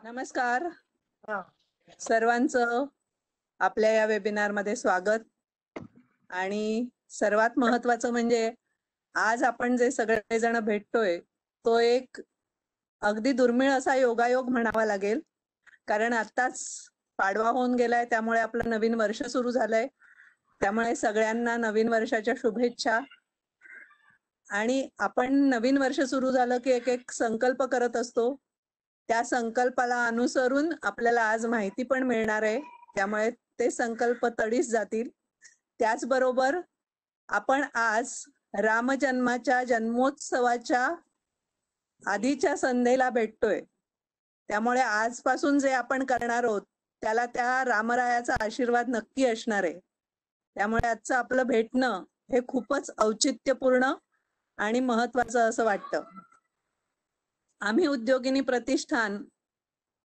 नमस्कार सर्वांचं आपल्या या वेबिनारमध्ये स्वागत। आणि सर्वात महत्वाचं म्हणजे आज आपण जे सगळेजण भेटतोय तो एक अगदी दुर्मिळ असा योगायोग म्हणावा लागेल, कारण आताच पाडवा होऊन गेलाय, त्यामुळे आपलं नवीन वर्ष सुरू झालंय। त्यामुळे सगळ्यांना नवीन वर्षाच्या शुभेच्छा। आणि आपण नवीन वर्ष सुरू झालं की एक एक संकल्प करत असतो, त्या संकल्पाला अनुसरून आपल्याला आज माहिती पण मिळणार आहे, त्यामुळे ते संकल्प तडीस जातील। त्याचबरोबर आपण आज रामजन्माच्या जन्मोत्सवाच्या आधीच्या संध्येला भेटतोय, त्यामुळे आजपासून जे आपण करणार आहोत त्याला त्या रामरायाचा आशीर्वाद नक्की असणार आहे। त्यामुळे आजचं आपलं भेटणं हे खूपच औचित्यपूर्ण आणि महत्वाचं असं वाटतं। आम्ही उद्योगिनी प्रतिष्ठान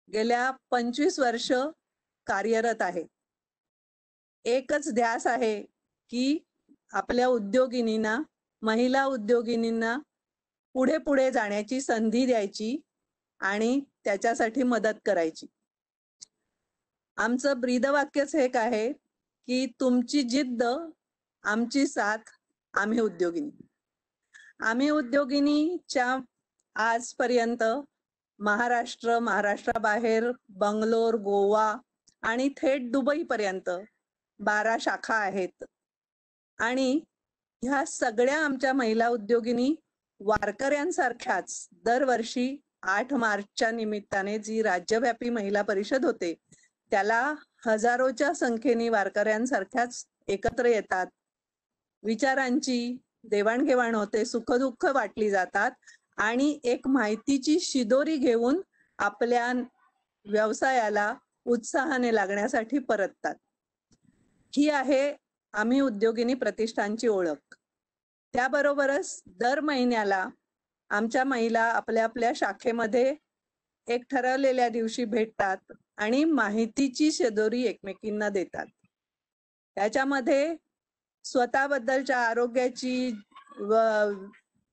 गेल्या 25 वर्ष कार्यरत आहे। एकच ध्यास आहे की आपल्या उद्योगिनींना, महिला उद्योगिनींना पुढे पुढे जाण्याची संधी द्यायची आणि त्याच्यासाठी मदत करायची। आमचं ब्रीदवाक्यच एक आहे की तुमची जिद्द आमची साथ, आम्ही उद्योगिनी। आम्ही उद्योगिनीच्या आजपर्यंत महाराष्ट्र, महाराष्ट्राबाहेर बंगलोर, गोवा आणि थेट दुबई पर्यंत 12 शाखा आहेत। आणि ह्या सगळ्या आमच्या महिला उद्योगिनी वारकऱ्यांसारख्याच दरवर्षी 8 मार्चच्या निमित्ताने जी राज्यव्यापी महिला परिषद होते त्याला हजारोच्या संख्येने वारकऱ्यांसारख्याच एकत्र येतात, विचारांची देवाणघेवाण होते, सुखदुःख वाटली जातात आणि एक माहितीची शिदोरी घेऊन आपल्या व्यवसायाला उत्साहाने लागण्यासाठी परततात। ही आहे आम्ही उद्योगिनी प्रतिष्ठानची ओळख। त्याबरोबरच दर महिन्याला आमच्या महिला आपल्या आपल्या शाखेमध्ये एक ठरवलेल्या दिवशी भेटतात आणि माहितीची शिदोरी एकमेकींना देतात। त्याच्यामध्ये स्वतःबद्दलच्या आरोग्याची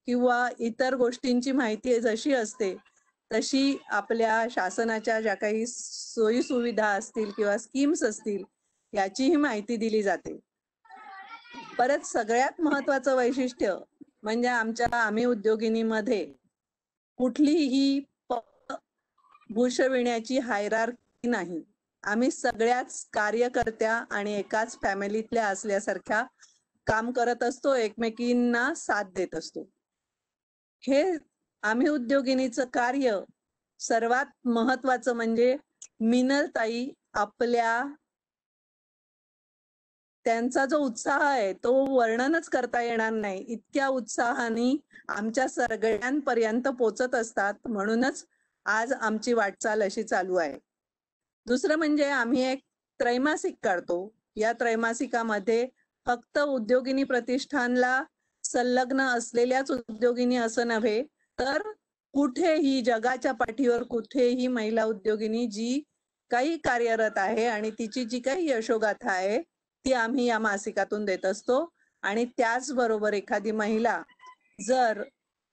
किंवा इतर गोष्टींची माहिती जशी असते तशी आपल्या शासनाच्या ज्या काही सोयी सुविधा असतील किंवा स्कीम्स असतील याचीही माहिती दिली जाते। परत सगळ्यात महत्वाचं वैशिष्ट्य म्हणजे आम्ही उद्योगिनीमध्ये कुठलीही भूषविण्याची हायरार्की नाही। आम्ही सगळ्याच कार्यकर्त्या आणि एकाच फॅमिलीतल्या असल्यासारख्या काम करत असतो, एकमेकींना साथ देत असतो। हे आम्ही उद्योगिनीचं कार्य सर्वात महत्वाचं म्हणजे मिनलताई आपल्या त्यांचा जो उत्साह आहे तो वर्णनच करता येणार नाही, इतक्या उत्साहाने आमच्या सगळ्यांपर्यंत पोचत असतात। म्हणूनच आज आमची वाटचाल अशी चालू आहे। दुसरं म्हणजे आम्ही एक त्रैमासिक काढतो। या त्रैमासिकामध्ये फक्त उद्योगिनी प्रतिष्ठानला संलग्न असलेल्याच उद्योगिनी असं नव्हे, तर कुठेही जगाच्या पाठीवर कुठेही महिला उद्योगिनी जी काही कार्यरत आहे आणि तिची जी काही यशोगाथा आहे ती आम्ही या मासिकातून देत असतो। आणि त्याचबरोबर एखादी महिला जर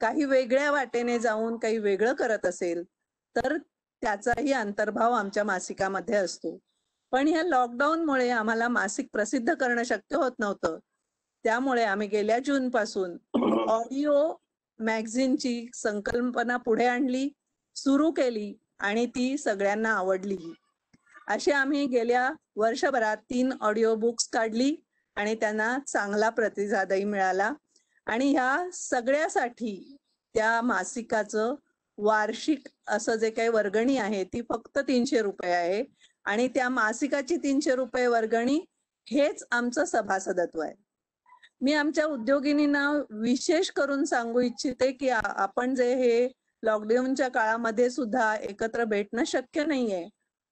काही वेगळ्या वाटेने जाऊन काही वेगळं करत असेल तर त्याचाही अंतर्भाव आमच्या मासिकामध्ये असतो। पण या लॉकडाऊनमुळे आम्हाला मासिक प्रसिद्ध करणं शक्य होत नव्हतं, त्यामुळे आम्ही गेल्या जून पासून ऑडिओ मॅगझिनची संकल्पना पुढे आणली, सुरू केली आणि ती सगळ्यांना आवडली। अशी आम्ही गेल्या वर्षभरात 3 ऑडिओ बुक्स काढली आणि त्यांना चांगला प्रतिसादही मिळाला। आणि ह्या सगळ्यासाठी त्या मासिकाचं वार्षिक असं जे काही वर्गणी आहे ती फक्त 300 रुपये आहे आणि त्या मासिकाची 300 रुपये वर्गणी हेच आमचं सभासदत्व आहे। मी आमच्या उद्योगिनींना विशेष करून सांगू इच्छिते की आपण जे हे लॉकडाऊनच्या काळामध्ये सुद्धा एकत्र भेटणं शक्य नाहीये,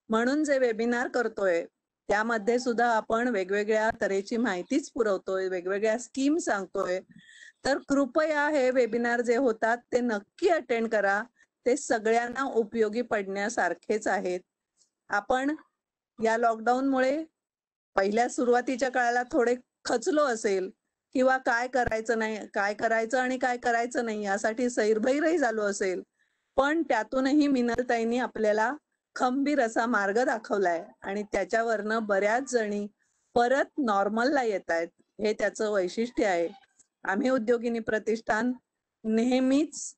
म्हणून जे वेबिनार करतोय त्यामध्ये सुद्धा आपण वेगवेगळ्या तऱ्हेची माहितीच पुरवतोय, वेगवेगळ्या स्कीम सांगतोय। तर कृपया हे वेबिनार जे होतात ते नक्की अटेंड करा, ते सगळ्यांना उपयोगी पडण्यासारखेच आहेत। आपण या लॉकडाऊनमुळे पहिल्या सुरुवातीच्या काळाला थोडे खचलो असेल किंवा काय करायचं नाही, काय करायचं आणि काय करायचं नाही यासाठी सैरभैरही झालो असेल, पण त्यातूनही मिनलताईंनी आपल्याला खंबीर असा मार्ग दाखवलाय आणि त्याच्यावरनं बऱ्याच जणी परत नॉर्मलला येत आहेत. हे त्याचं वैशिष्ट्य आहे. आम्ही उद्योगिनी प्रतिष्ठान नेहमीच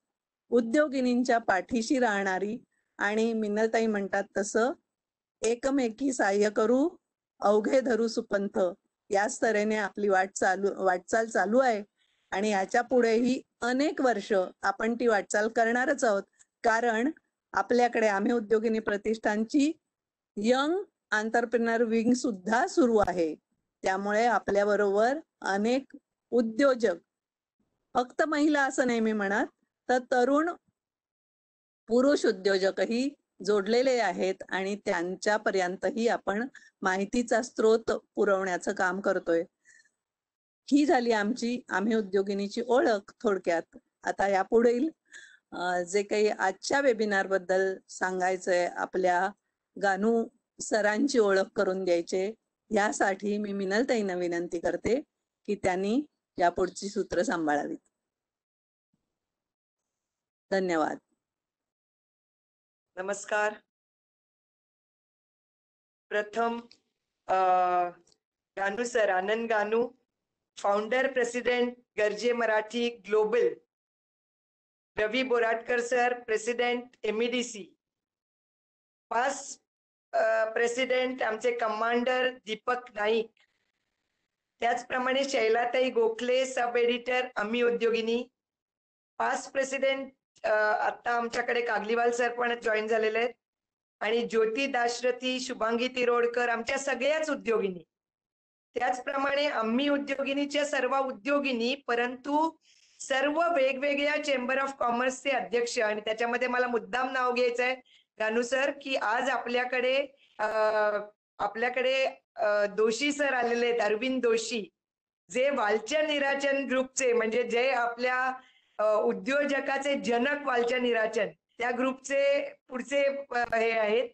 उद्योगिनींच्या पाठीशी राहणारी आणि मिनलताई म्हणतात तसं एकमेकी सहाय्य करू अवघे धरू सुपंथ याच तऱ्हेने आपली वाटचाल चालू आहे आणि याच्या पुढेही अनेक वर्ष आपण ती वाटचाल करणारच आहोत. कारण आपल्याकडे आम्ही उद्योगिनी प्रतिष्ठानची यंग एंटरप्रेन्योर विंग सुद्धा सुरू आहे. त्यामुळे आपल्या बरोबर अनेक उद्योजक, फक्त महिला असं नाही मी म्हणत, तर तरुण पुरुष उद्योजकही जोडलेले आहेत आणि त्यांच्यापर्यंतही आपण माहितीचा स्रोत पुरवण्याचं काम करतोय. ही झाली आम्ही उद्योगिनीची ओळख थोडक्यात. आता यापुढील जे काही आजच्या वेबिनार बद्दल सांगायचंय, आपल्या गानू सरांची ओळख करून द्यायचे, यासाठी मी मिनलताईंना विनंती करते की त्यांनी यापुढची सूत्र सांभाळावीत. धन्यवाद. नमस्कार. प्रथम Ganu sir, Anand Ganu, founder president Garje Marathi global. Ravi Boratkar sir, president MEDC. Past president आमचे कमांडर दीपक नाईक. त्याचप्रमाणे शैलाताई गोखले, सब एडिटर आम्ही उद्योगिनी. पास्ट प्रेसिडेंट आता आमच्याकडे कागलीवाल सर पण जॉईन झालेले आहेत आणि ज्योती दाशरथी, शुभांगी तिरोडकर, आमच्या सगळ्याच उद्योगिनी. त्याचप्रमाणे आम्ही उद्योगिनीच्या सर्व उद्योगिनी, परंतु सर्व वेगवेगळ्या चेंबर ऑफ कॉमर्सचे अध्यक्ष. आणि त्याच्यामध्ये मला मुद्दाम नाव घ्यायचं आहे गानू सर की आज आपल्याकडे दोशी सर आलेले आहेत, अरविंद दोशी, जे वालच्या निराचन ग्रुपचे, म्हणजे जे आपल्या उद्योजकाचे जनक वालच्या निराचन, त्या ग्रुपचे पुढचे हे आहेत.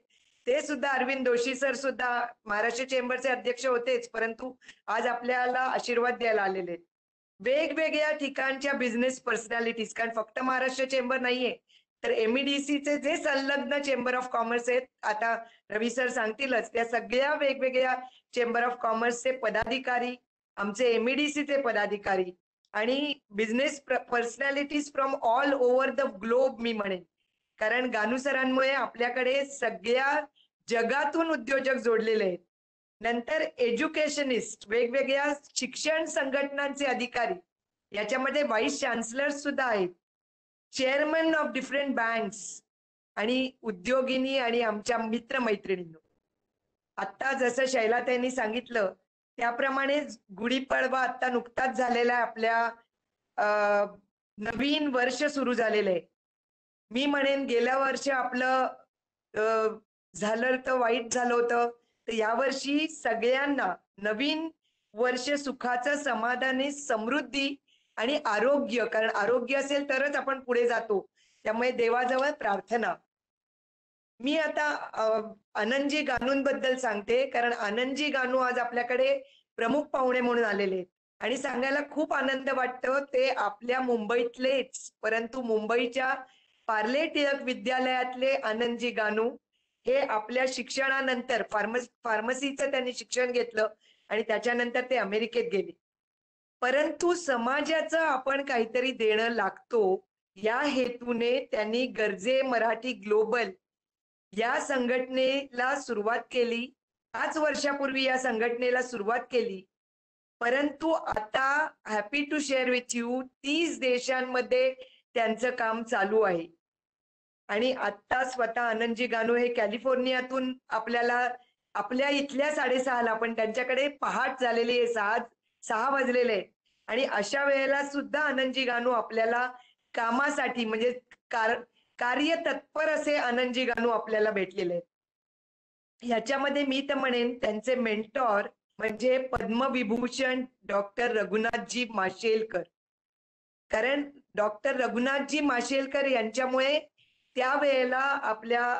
ते सुद्धा अरविंद दोशी सर सुद्धा महाराष्ट्र चेंबरचे अध्यक्ष होतेच, परंतु आज आपल्याला आशीर्वाद द्यायला आलेले. वेगवेगळ्या ठिकाणच्या बिझनेस पर्सनॅलिटीज, कारण फक्त महाराष्ट्र चेंबर नाहीये, तर MEDCचे जे संलग्न चेंबर ऑफ कॉमर्स आहेत, आता रवी सर सांगतीलच, त्या सगळ्या वेगवेगळ्या चेंबर ऑफ कॉमर्सचे पदाधिकारी, आमचे MEDCचे पदाधिकारी आणि business personalities from all over the globe मी म्हणेन. कारण गानू सरांमुळे आपल्याकडे सगळ्या जगातून उद्योजक जोडलेले आहेत. नंतर एज्युकेशनिस्ट, वेगवेगळ्या शिक्षण संघटनांचे अधिकारी, याच्यामध्ये व्हाईस चान्सलर सुद्धा आहेत, चेअरमन ऑफ डिफरंट बँक्स आणि उद्योगिनी आणि आमच्या मित्रमैत्रिणींनो. आता जसं शैलाताईंनी सांगितलं त्याप्रमाणे गुढीपाडवा आता नुकताच झालेला आहे, आपल्या नवीन वर्ष सुरू झालेलं आहे. मी म्हणेन गेल्या वर्षी आपलं झालं तर वाईट झालं होतं, तर यावर्षी सगळ्यांना नवीन वर्ष सुखाचं, समाधानी, समृद्धी आणि आरोग्य, कारण आरोग्य असेल तरच आपण पुढे जातो, त्यामुळे देवाजवळ प्रार्थना. मी आता आनंदजी गानूंबद्दल सांगते, कारण आनंदजी गानू आज आपल्याकडे प्रमुख पाहुणे म्हणून आलेले आहेत आणि सांगायला खूप आनंद वाटतो. ते आपल्या मुंबईतलेच, परंतु मुंबईच्या पार्ले टिळक विद्यालयातले आनंदजी गानू हे आपल्या शिक्षणानंतर फार्मसीचं त्यांनी शिक्षण घेतलं आणि त्याच्यानंतर ते अमेरिकेत गेले. परंतु समाजाचं आपण काहीतरी देणं लागतो या हेतूने त्यांनी गर्जे मराठी ग्लोबल या संघटनेला सुरुवात केली. 5 वर्षापूर्वी या संघटनेला सुरुवात केली, परंतु आता happy to share with you 30 देशांमध्ये त्यांचं काम चालू आहे. आणि आता स्वतः आनंदजी गानू हे कॅलिफोर्नियातून आपल्या इथल्या 6:30ला, पण त्यांच्याकडे पहाट झालेली आहे, 6 वाजलेले, आणि अशा वेळेला सुद्धा आनंदजी गानू आपल्याला कामासाठी, म्हणजे कार्य तत्पर असे आनंदजी गानू आपल्याला भेटलेले आहेत. ह्याच्यामध्ये मी तर म्हणेन त्यांचे मेंटॉर म्हणजे पद्मविभूषण डॉक्टर रघुनाथजी माशेलकर. कारण डॉक्टर रघुनाथजी माशेलकर यांच्यामुळे त्यावेळेला आपल्या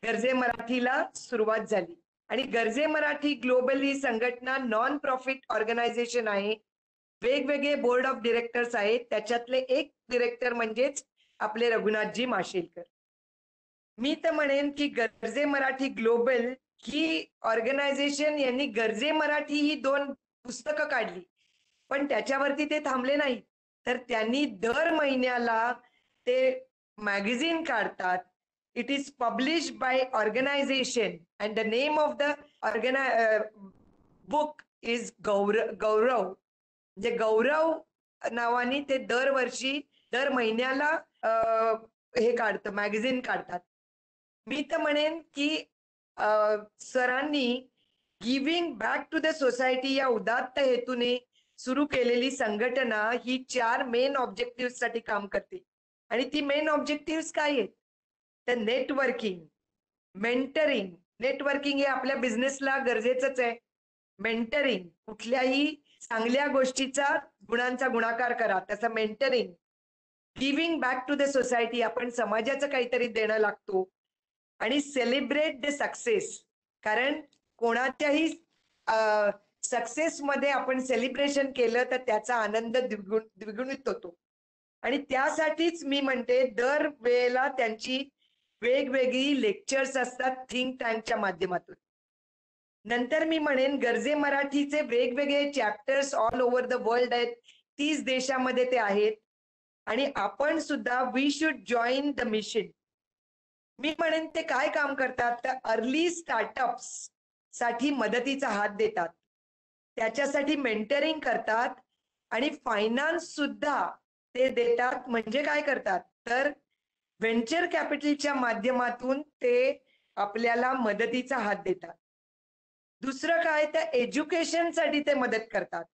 गर्जे मराठीला सुरुवात झाली. आणि गर्जे मराठी ग्लोबल ही संघटना नॉन प्रॉफिट ऑर्गनायझेशन आहे. वेगवेगळे बोर्ड ऑफ डिरेक्टर्स आहेत, त्याच्यातले एक डिरेक्टर म्हणजेच आपले रघुनाथजी माशेलकर. मी तर म्हणेन की गरजे मराठी ग्लोबल ही ऑर्गनायझेशन यांनी गरजे मराठी ही 2 पुस्तकं काढली, पण त्याच्यावरती ते थांबले नाही. तर त्यांनी दर महिन्याला ते मॅगझिन काढतात. It is published by organisation and the name of the book is Gaurav. म्हणजे गौरव नावाने ते दरवर्षी दर महिन्याला हे काढतं, मॅगझिन काढतात. मी तर म्हणेन की सरांनी giving back to the society या उदात्त हेतूने सुरू केलेली संघटना ही 4 मेन ऑब्जेक्टिव्ह साठी काम करते. आणि ती मेन ऑब्जेक्टिव्ह काय आहेत? तर नेटवर्किंग, मेंटरिंग. नेटवर्किंग हे आपल्या बिझनेसला गरजेचंच आहे. मेंटरिंग, कुठल्याही चांगल्या गोष्टीचा गुणांचा गुणाकार करा, तसं mentoring. Giving back to the society, आपण समाजाचं काहीतरी देणं लागतो. आणि सेलिब्रेट द सक्सेस, कारण कोणाच्याही सक्सेस मध्ये आपण सेलिब्रेशन केलं तर त्याचा आनंद द्विगुणित होतो. आणि त्यासाठीच मी म्हणते दर वेळेला त्यांची वेगवेगळी लेक्चर्स असतात थिंक टँकच्या माध्यमातून. नंतर मी म्हणेन गरजे मराठीचे वेगवेगळे chapters all over the world आहेत. 30 देशामध्ये ते आहेत. आणि आपण सुद्धा we should join the mission. मी म्हणेन ते काय काम करतात तर अर्ली स्टार्टअप्स साठी मदतीचा हात देतात, त्याच्यासाठी मेंटरिंग करतात आणि फायनान्स सुद्धा ते देतात. म्हणजे काय करतात तर व्हेंचर कॅपिटलच्या माध्यमातून ते आपल्याला मदतीचा हात देतात. दुसरं काय तर एज्युकेशनसाठी ते मदत करतात.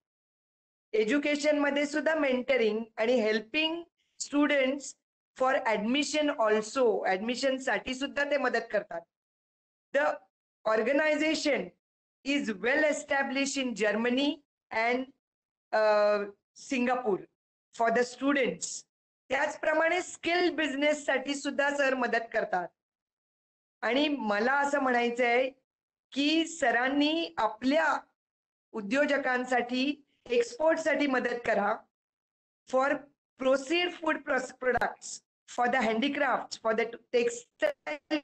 एज्युकेशन मध्ये सुद्धा मेंटरिंग आणि helping students for admission also, admission साठी सुद्धा ते मदत करतात. The organization is well establish in Germany and Singapore for the students. त्याचप्रमाणे स्किल बिझनेस साठी सुद्धा सर मदत करतात. आणि मला असं म्हणायचंय की सरांनी आपल्या उद्योजकांसाठी एक्सपोर्ट साठी मदत करा. For proceed food products, for the handicraft, for the textile,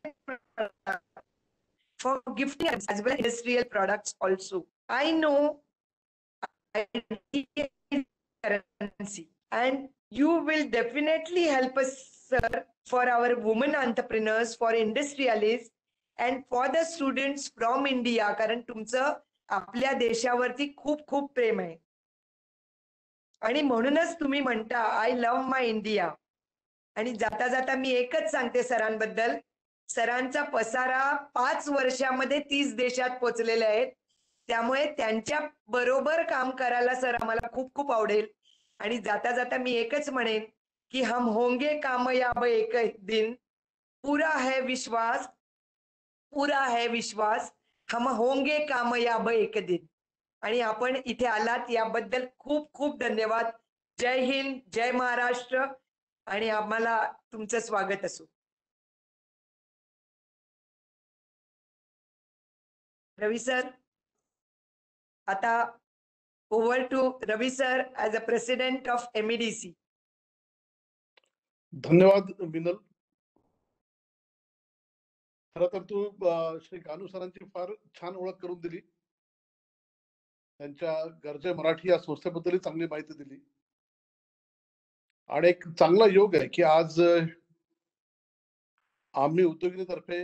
for gifting as well as industrial products also. I know currency and you will definitely help us, sir, for our women entrepreneurs, for industrialists and for the students from India. कारण तुमचं आपल्या देशावरती खूप खूप प्रेम आहे आणि म्हणूनच तुम्ही म्हणता आय लव्ह माय इंडिया. आणि जाता जाता मी एकच सांगते सरांबद्दल, सरांचा पसारा 5 वर्षामध्ये 30 देशात पोहोचलेले आहेत. त्यामुळे त्यांच्या बरोबर काम करायला सर आम्हाला खूप खूप आवडेल. आणि जाता जाता मी एकच म्हणेन की हम होंगे कामयाब एक दिन, पूरा है विश्वास, पूरा है विश्वास, हम होंगे कामयाब एक दिन. आणि आपण इथे आलात याबद्दल खूप खूप धन्यवाद. जय हिंद, जय महाराष्ट्र. आणि आम्हाला तुमचं स्वागत असो. रवी सर, आता over to Ravi sir as a president of MEDC. धन्यवाद विनल. खरं तर तू श्री कानू सरांची फार छान ओळख करून दिली. त्यांच्या गरजे मराठी या संस्थेबद्दलही चांगली माहिती दिली. आणि एक चांगला योग आहे की आज आम्ही उद्योगिनीतर्फे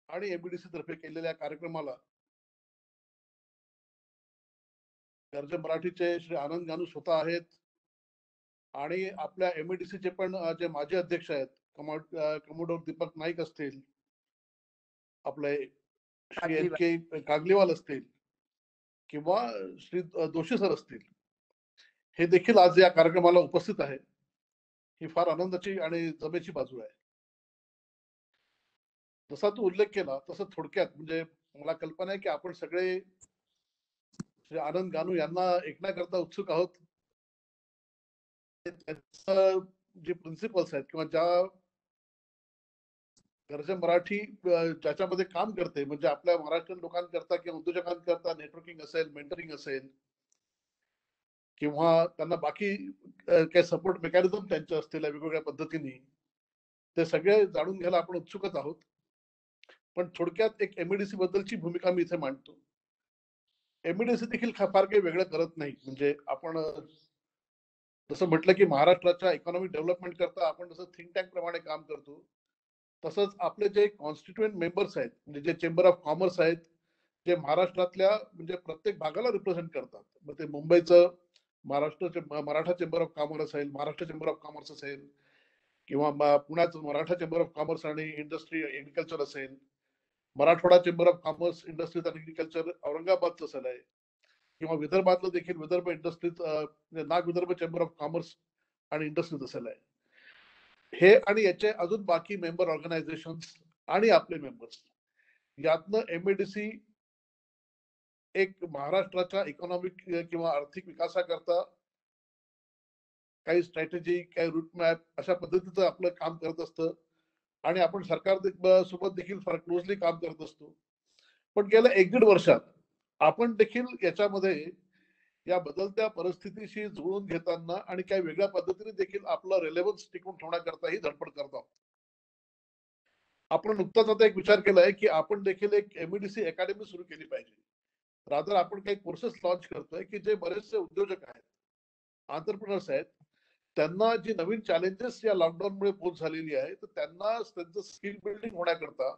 आणि MEDC तर्फे केलेल्या कार्यक्रमाला गरजे मराठीचे श्री आनंद गानू स्वतः आहेत आणि आपल्या MEDC चे पण जे माजी अध्यक्ष आहेत कमोडोर दीपक नाईक असतील, आपले श्री NK कागलीवाल असतील किंवा श्री दोशी सर असतील, हे देखील आज या कार्यक्रमाला उपस्थित आहे. ही फार आनंदाची आणि जमेची बाजू आहे. जसा तू उल्लेख केला तसं थोडक्यात म्हणजे मला कल्पना आहे की आपण सगळे श्री आनंद गानू यांना ऐकण्याकरता उत्सुक आहोत. जे प्रिन्सिपल्स आहेत किंवा ज्या गरजे मराठी ज्याच्यामध्ये काम करते, म्हणजे आपल्या महाराष्ट्रीयन लोकांकरता किंवा उद्योजकांकरता नेटवर्किंग असेल, मेंटरिंग असेल किंवा त्यांना बाकी काही सपोर्ट मेकॅनिझम त्यांच्या असलेल्या वेगवेगळ्या पद्धतीने ते सगळे जाणून घ्यायला आपण उत्सुकच आहोत. पण थोडक्यात एक एमईडीसी बद्दलची भूमिका मी इथे मांडतो. एमईडीसी देखील फार काही वेगळं करत नाही. म्हणजे आपण जसं म्हटलं की महाराष्ट्राच्या इकॉनॉमिक डेव्हलपमेंट करता आपण जसं थिंक टँक प्रमाणे काम करतो, तसंच आपले जे कॉन्स्टिट्युएंट मेंबर्स आहेत, म्हणजे जे चेंबर ऑफ कॉमर्स आहेत, जे महाराष्ट्रातल्या म्हणजे प्रत्येक भागाला रिप्रेझेंट करतात. मग ते मुंबईचं मराठा चेंबर ऑफ कॉमर्स असेल, महाराष्ट्र चेंबर ऑफ कॉमर्स असेल, किंवा पुण्याचं मराठा चेंबर ऑफ कॉमर्स आणि इंडस्ट्री एग्रीकल्चर असेल, Marathwada chamber of commerce industries आणि एग्रीकल्चर औरंगाबादचं असेल आहे, किंवा विदर्भातलं देखील Vidarbha industries Nag Vidarbha chamber of commerce आणि इंडस्ट्रीज असेल आहे. हे आणि याचे अजून बाकी मेंबर ऑर्गनायझेशन्स आणि आपले मेंबर्स, यातनं एमएडीसी एक महाराष्ट्राच्या इकॉनॉमिक किंवा आर्थिक विकासाकरता काही स्ट्रॅटेजी, काही रूट मॅप अशा पद्धतीचं आपलं काम करत असतं. आणि आपण सरकार सोबत देखील फार क्लोजली काम करत असतो. पण गेल्या 1-1.5 वर्षात आपण देखील याच्यामध्ये या बदलत्या परिस्थितीशी जुळवून घेताना आणि काही वेगळ्या पद्धतीने देखील आपला रेलेव्हन्स टिकवून ठेवण्याकरता ही धडपड करत आहोत. आपण नुकताच आता एक विचार केलाय की आपण देखील एक एमईडीसी अकॅडमी सुरू केली पाहिजे. रादर आपण काही कोर्सेस लॉन्च करतोय की जे बरेचसे उद्योजक आहेत, एंटरप्रेन्योर्स आहेत, त्यांना जी नवीन चॅलेंजेस या लॉकडाऊनमुळे पोच झालेली आहे, तर त्यांना त्यांचं स्किल बिल्डिंग होण्याकरता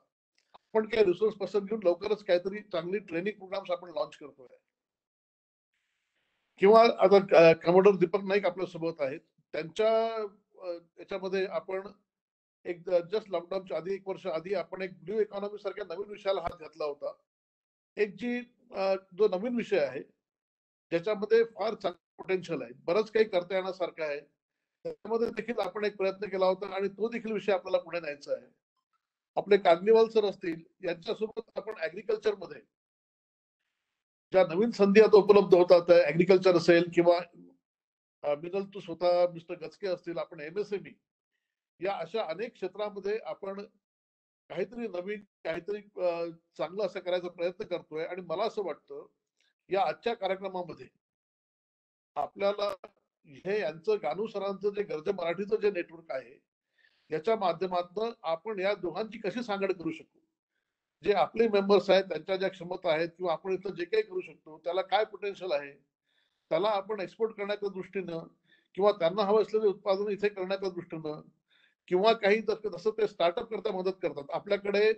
आपण काही रिसोर्स पर्सन घेऊन लवकरच काहीतरी चांगली ट्रेनिंग प्रोग्राम्स आपण लॉन्च करतोय. किंवा आता कमोडोर दीपक नाईक आपल्या सोबत आहेत, त्यांच्या याच्यामध्ये आपण एक जस्ट लॉकडाऊनच्या आधी 1 वर्ष आधी आपण एक ब्ल्यू इकॉनॉमी सारख्या नवीन विषयाला हात घातला होता. एक जो नवीन विषय आहे ज्याच्यामध्ये फार चांगलं पोटेन्शियल आहे, बरंच काही करता येण्यासारखं आहे, त्यामध्ये देखील आपण एक प्रयत्न केला होता आणि तो देखील विषय आपल्याला पुढे न्यायचा आहे. आपले कागनीवाल सर असतील, यांच्यासोबत आपण ऍग्रीकल्चर मध्ये ज्या नवीन संधी आता उपलब्ध होतात, ऍग्रीकल्चर असेल किंवा मिनल तू स्वतः मिस्टर गचके असतील, आपण एमएसएमई या अशा अनेक क्षेत्रामध्ये आपण काहीतरी नवीन, काहीतरी चांगलं असं करायचा प्रयत्न करतोय. आणि मला असं वाटतं या आजच्या कार्यक्रमामध्ये आपल्याला हे यांचं गानू सरांचं जे गरजे मराठीचं जे नेटवर्क आहे, याच्या माध्यमातून आपण या दोघांची कशी सांगड करू शकू. जे आपले मेंबर्स आहेत त्यांच्या ज्या क्षमता आहेत किंवा आपण इथं जे काही करू शकतो त्याला काय पोटेन्शियल आहे, त्याला आपण एक्सपोर्ट करण्याच्या दृष्टीनं किंवा त्यांना हवं असलेले उत्पादन इथे करण्याच्या दृष्टीनं किंवा काही जसं ते स्टार्टअप करता मदत करतात. आपल्याकडे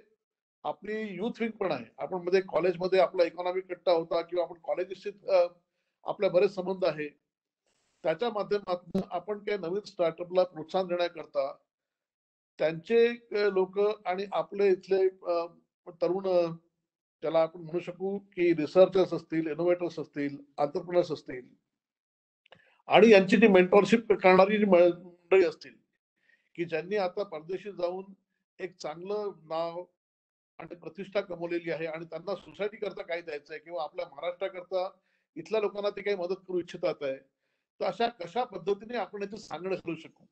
आपली युथ विंग पण आहे. आपण मध्ये कॉलेजमध्ये आपला इकॉनॉमिक कट्टा होता किंवा आपण कॉलेजशी आपल्या बरेच संबंध आहे. त्याच्या माध्यमातून आपण काही नवीन स्टार्टअपला प्रोत्साहन देण्याकरता त्यांचे लोक आणि आपले इथले तरुण, त्याला आपण म्हणू शकू की रिसर्चर्स असतील, इनोव्हेटर्स असतील, एंटरप्रेन्योर्स असतील आणि यांची जी मेंटॉरशिप करणारी जी मंडळी असतील की ज्यांनी आता परदेशी जाऊन एक चांगलं नाव आणि प्रतिष्ठा कमवलेली आहे आणि त्यांना सोसायटी करता काय द्यायचंय किंवा आपल्या महाराष्ट्राकरता इथल्या लोकांना ते काही मदत करू इच्छितात आहे, तर अशा कशा पद्धतीने आपण याची सांगड करू शकू.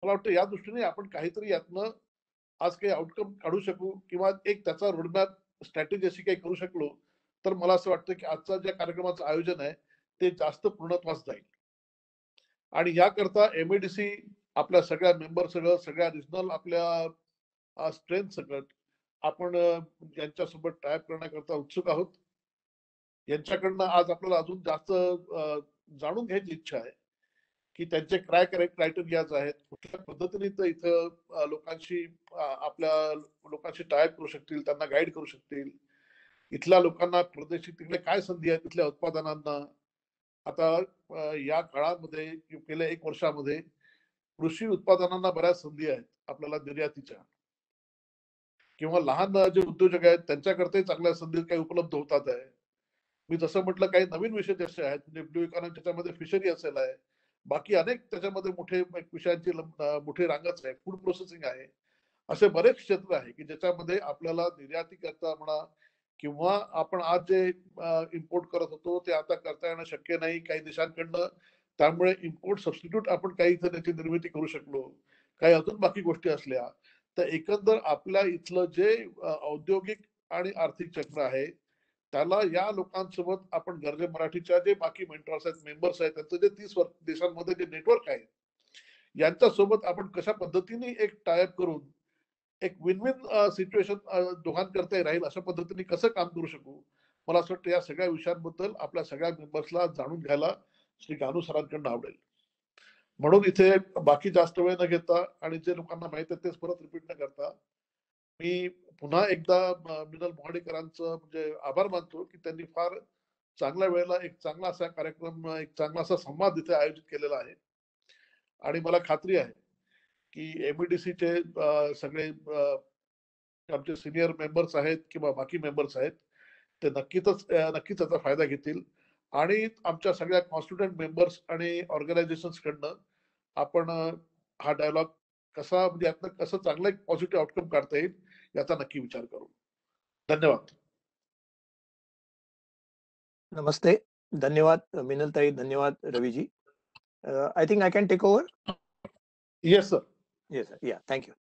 मला वाटतं या दृष्टीने आपण काहीतरी यातनं आज काही आउटकम काढू शकू किंवा एक त्याचा रोडमॅप स्ट्रॅटेजी अशी काही करू शकलो तर मला असं वाटतं की आजचा ज्या कार्यक्रमाचं आयोजन आहे ते जास्त पूर्णत्वास जाईल. आणि याकरता एमएडीसी आपल्या सगळ्या मेंबर सगळ्या रिजनल आपल्या स्ट्रेंथ सकट आपण यांच्यासोबत टायप करण्याकरता उत्सुक आहोत. यांच्याकडनं आज आपल्याला अजून जास्त जाणून घ्यायची इच्छा आहे की त्यांचे काय क्रायटेरियाज आहेत, कुठल्या पद्धतीने ते इथं लोकांशी आपल्या लोकांशी टायप करू शकतील, त्यांना गाईड करू शकतील, इथल्या लोकांना प्रदेशी तिकडे काय संधी आहेत तिथल्या उत्पादनांना. आता या काळामध्ये गेल्या 1 वर्षामध्ये कृषी उत्पादनांना बऱ्याच संधी आहेत आपल्याला निर्यातीच्या, किंवा लहान जे उद्योजक आहेत त्यांच्याकरता चांगल्या संधी काही उपलब्ध होतात आहे. मी जसं म्हटलं काही नवीन विषय जसे आहेत म्हणजे ब्ल्यू इकॉनॉमी, त्याच्यामध्ये फिशरी असेल आहे, बाकी अनेक त्याच्यामध्ये मोठे विषयांची मोठी रांगच आहे, फूड प्रोसेसिंग आहे, असे बरेच क्षेत्र आहे की ज्याच्यामध्ये आपल्याला निर्याती करता म्हणा किंवा आपण आज जे इम्पोर्ट करत होतो ते आता करता येणं शक्य नाही काही देशांकडनं, त्यामुळे इम्पोर्ट सबस्टिट्यूट आपण काही इथं त्याची निर्मिती करू शकलो, काही अजून बाकी गोष्टी असल्या, तर एकंदर आपल्या इथलं जे औद्योगिक आणि आर्थिक चक्र आहे त्याला या लोकांसोबत आपण गरजे मराठीच्या जे बाकी मेंटॉर्स आहेत, मेंबर्स आहेत, त्यांचं जे 30 देशांमध्ये जे नेटवर्क आहे यांच्यासोबत आपण कशा पद्धतीने एक टायअप करून एक विन विन सिच्युएशन दोघांकरता राहील अशा पद्धतीने कसं काम करू शकू. मला असं वाटतं या सगळ्या विषयांबद्दल आपल्या सगळ्या मेंबर्सला जाणून घ्यायला श्री गानू सरांकडनं आवडेल. म्हणून इथे बाकी जास्त वेळ न घेता आणि जे लोकांना माहित आहे तेच परत रिपीट न करता मी पुन्हा एकदा मिनल मोहाडेकरांचं म्हणजे आभार मानतो की त्यांनी फार चांगल्या वेळेला एक चांगला असा कार्यक्रम, एक चांगला असा संवाद इथे आयोजित केलेला आहे. आणि मला खात्री आहे की एमईडीसीचे सगळे आमचे सिनियर मेंबर्स आहेत किंवा बाकी मेंबर्स आहेत ते नक्कीच याचा फायदा घेतील. आणि आमच्या सगळ्या कॉन्स्टिट्युएंट मेंबर्स आणि ऑर्गनायझेशन्स कडनं आपण हा डायलॉग कसा म्हणजे यातनं कसं चांगलं एक पॉझिटिव्ह आउटकम काढता येईल याचा नक्की विचार करू. धन्यवाद. नमस्ते. धन्यवाद मिनलताई, धन्यवाद Raviji. I think I can take over. Yes sir. Yes sir, या थँक्यू.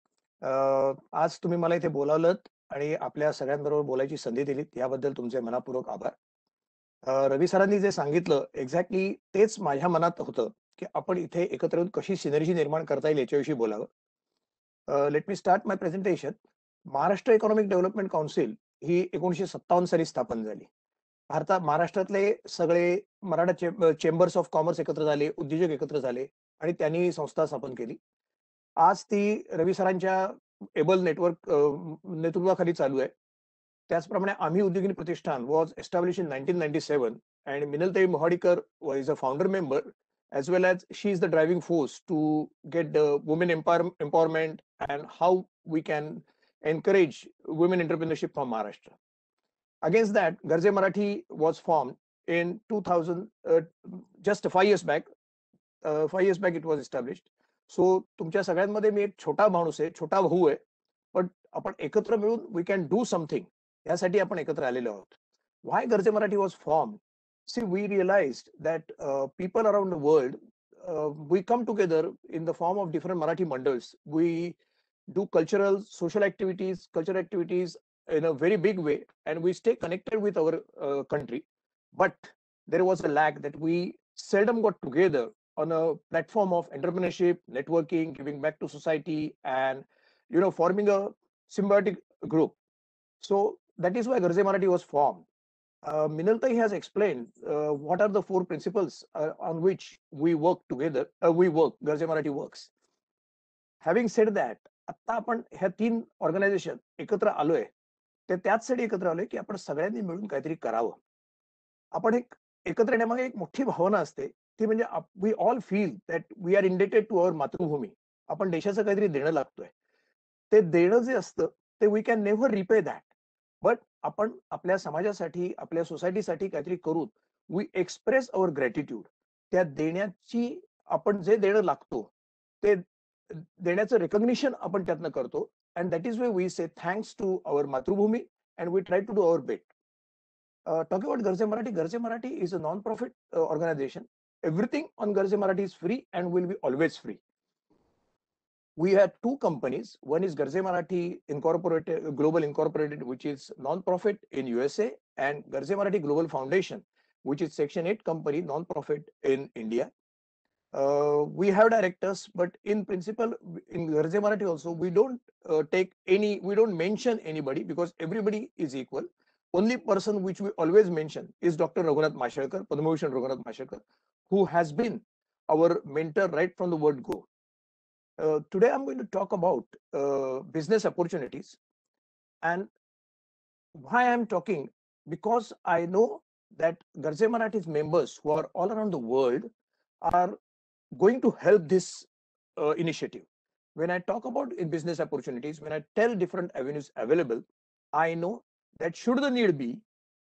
आज तुम्ही मला इथे बोलावलं आणि आपल्या सगळ्यांबरोबर बोलायची संधी दिली याबद्दल तुमचे मनपूर्वक आभार. रवी सरांनी जे सांगितलं एक्झॅक्टली तेच माझ्या मनात होतं की आपण इथे एकत्र येऊन कशी सिनर्जी निर्माण करता येईल याच्याविषयी बोलावं. Let me start my presentation. Maharashtra economic development council ही 1957 साली स्थापन झाली. महाराष्ट्रातले सगळे मराठा चेंबर्स ऑफ कॉमर्स एकत्र झाले, उद्योजक एकत्र झाले आणि त्यांनी संस्था स्थापन केली. आज ती रवी सरांच्या एबल नेटवर्क नेतृत्वाखाली चालू आहे. त्याचप्रमाणे आम्ही Udyogini Pratishthan was establish in 1997 and Minaltai Mohadikar is a founder member as well as she is the driving force to get the women empowerment and how we can encourage women entrepreneurship from Maharashtra. Against that, Garje Marathi was formed in 2000, just 5 years back. 5 years back it was established. So तुमच्या सगळ्यांमध्ये मी एक छोटा माणूस आहे, छोटा भाऊ आहे, पण आपण एकत्र मिळून we can do something यासाठी आपण एकत्र आलेलो आहोत. Why Garje Marathi was formed? See, we realized that people around the world, we come together in the form of different Marathi mandals. We do cultural, social activities, cultural activities in a very big way, and we stay connected with our country. But there was a lack that we seldom got together on a platform of entrepreneurship, networking, giving back to society, and forming a symbiotic group. So that is why Garje Marathi was formed. Minaltai has explained what are the 4 principles on which we work together. Garje Marathi works. Having said that, आता आपण ह्या 3 organisation एकत्र आलोय ते त्याचसाठी एकत्र आलोय की आपण सगळ्यांनी मिळून काहीतरी करावं. आपण एकत्र येण्यामागे एक मोठी भावना असते ती म्हणजे we all feel that we are indebted to our मातृभूमी. आपण देशाचं काहीतरी देणं लागतोय. ते देणं जे असतं ते we can never repay that. But आपण आपल्या समाजासाठी, आपल्या सोसायटीसाठी काहीतरी करून वी एक्सप्रेस अवर ग्रॅटिट्यूड. त्या देण्याची आपण जे देणं लागतो ते देण्याचं रेकग्निशन आपण त्यातनं करतो. And that is way we say thanks to our मातृभूमी and we try to do our best. Talking about Garje Marathi is a non-profit organization. Everything on Garje Marathi is free and will be always free. We had 2 companies. One is Garje Marathi Global Incorporated, which is non-profit in USA, and Garje Marathi Global Foundation, which is Section 8 company, non-profit in India. We have directors, but in principle, in Garje Marathi also, we don't mention anybody because everybody is equal. Only person which we always mention is Dr. Raghunath Mashelkar, Padma Bhushan Raghunath Mashelkar, who has been our mentor right from the word go. Today I'm going to talk about business opportunities. And why I'm talking, because I know that Garje Marathi's members who are all around the world are going to help this initiative. When I talk about business opportunities, when I tell different avenues available, I know that should the need be,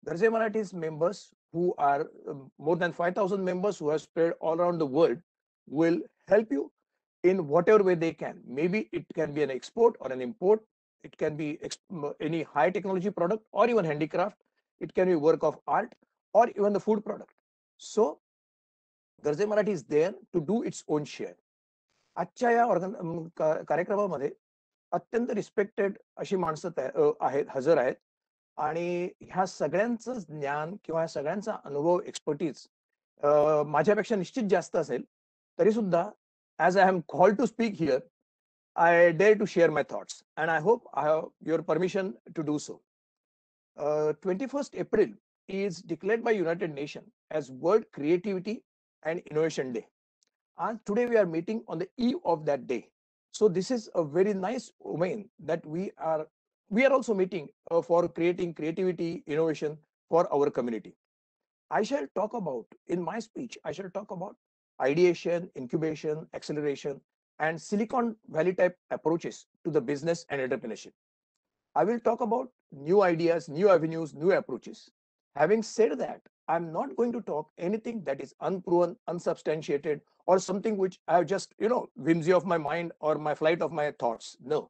Garje Marathi's members who are more than 5,000 members who are spread all around the world will help you in whatever way they can. Maybe it can be an export or an import. It can be any high technology product or even handicraft. It can be work of art or even the food product. So Garje Marathi is there to do its own share. आजच्या या कार्यक्रमामध्ये अत्यंत respected अशी माणसं आहेत, हजर आहेत आणि ह्या सगळ्यांचं ज्ञान किंवा सगळ्यांचा अनुभव, एक्सपर्टीज माझ्यापेक्षा निश्चित जास्त असेल. तरी सुद्धा as I am called to speak here, I dare to share my thoughts, and I hope I have your permission to do so. 21st April is declared by United Nations as World Creativity and Innovation Day. And today we are meeting on the eve of that day. So this is a very nice domain that we are also meeting for creating creativity, innovation for our community. I shall talk about, in my speech, I shall talk about ideation, incubation, acceleration, and Silicon Valley type approaches to the business and entrepreneurship. I will talk about new ideas, new avenues, new approaches. Having said that, I'm not going to talk anything that is unproven, unsubstantiated, or something which I have just, whimsy of my mind or my flight of my thoughts. No.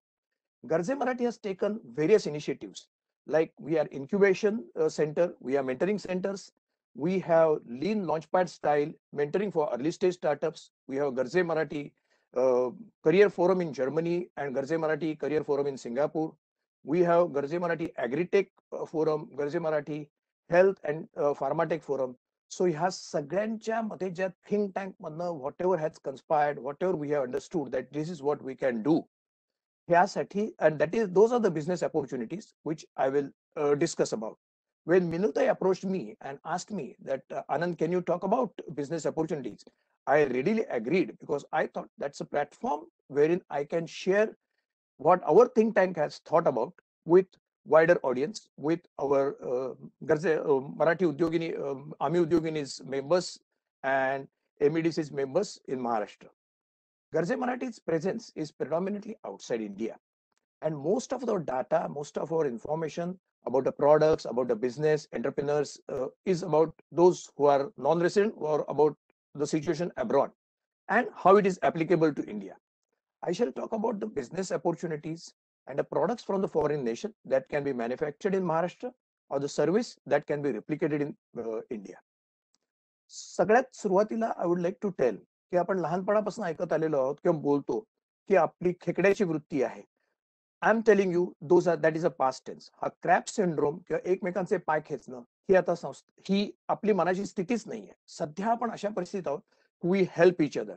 Garze Marathi has taken various initiatives, like we are incubation center, we are mentoring centers, we have lean launchpad style mentoring for early stage startups, we have Garze Marathi career forum in Germany and Garze Marathi career forum in Singapore. We have Garze Marathi Agritech forum, Garze Maraठी health and pharmatech forum. So ह्या सगळ्यांच्या मध्ये ज्या think tank मधनं whatever has conspired, whatever we have understood that this is what we can do, ह्यासाठी, and those are the business opportunities which I will discuss about. When Minutai approached me and asked me that, Anand, can you talk about business opportunities? I readily agreed because I thought that's a platform wherein I can share what our think tank has thought about with wider audience, with our Marathi Udyogini, Ami Udyogini's members and MEDC's members in Maharashtra. Garze Marathi's presence is predominantly outside India. And most of our data, most of our information about the products, about the business, entrepreneurs is about those who are non-resident or about the situation abroad and how it is applicable to India. I shall talk about the business opportunities and the products from the foreign nation that can be manufactured in Maharashtra or the service that can be replicated in India. सगळ्यात सुरुवातीला I would like to tell की आपण लहानपणापासून ऐकत आलेलो आहोत किंवा बोलतो की आपली खेकड्याची वृत्ती आहे. I am telling you that is a past tense. हा क्रॅप सिंड्रोम किंवा एकमेकांचे पाय खेचणं ही आता ही आपली मनाची स्थितीच नाहीये. सध्या आपण अशा परिस्थितीत आहोत, we help each other.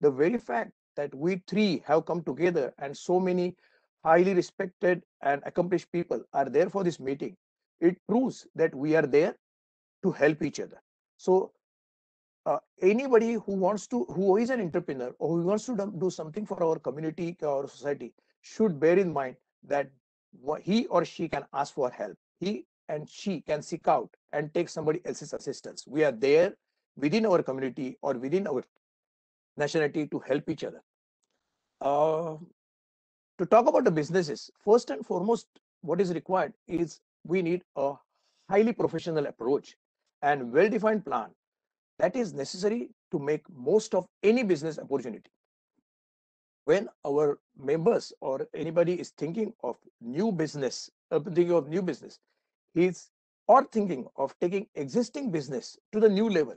The very fact that we three have come together and so many highly respected and accomplished people are there for this meeting, it proves that we are there to help each other. So anybody who is an entrepreneur or who wants to do something for our community or society should bear in mind that he or she can ask for help. He and she can seek out and take somebody else's assistance. We are there within our community or within our nationality to help each other. To talk about the businesses, first and foremost, what is required is we need a highly professional approach and well-defined plan that is necessary to make most of any business opportunity. When our members or anybody is thinking of new business, he's or thinking of taking existing business to the new level,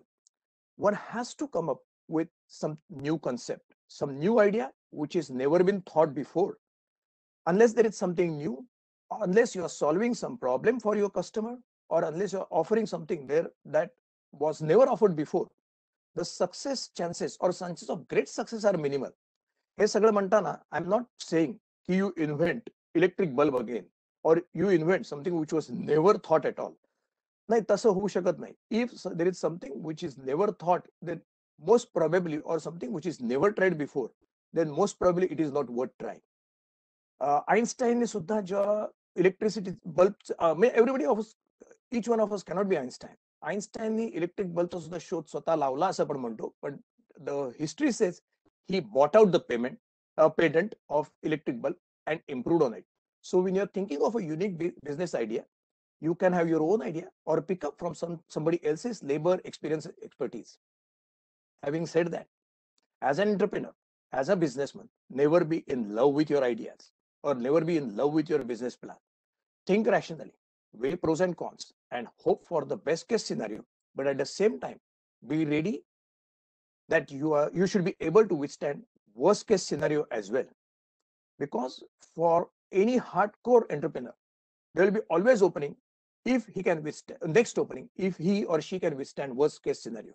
one has to come up with some new concept, some new idea which has never been thought before. Unless there is something new, unless you are solving some problem for your customer, or unless you are offering something there that was never offered before, the success chances or chances of great success are minimal. हे सगळं म्हणताना I am not saying की you invent electric bulb again or you invent something which was never thought at all. नाही, तसं होऊ शकत नाही. If there is something which is never thought, then most probably or something which is never tried before, then most probably it is not worth try. आइन्स्टाईनने सुद्धा जेव्हा electricity bulb, everybody of each one of us cannot be Einstein. आइन्स्टाईननी electric बल्बचा सुद्धा शोध स्वतः लावला असं आपण म्हणतो, पण the history says he bought out the patent of electric bulb and improved on it. So when you're thinking of a unique business idea, you can have your own idea or pick up from somebody else's labor, experience, expertise. Having said that, as an entrepreneur, as a businessman, never be in love with your ideas or never be in love with your business plan. Think rationally, weigh pros and cons, and hope for the best case scenario, but at the same time, be ready that you should be able to withstand worst case scenario as well. Because for any hardcore entrepreneur, there will be always opening if he can withstand next opening if he or she can withstand worst case scenario.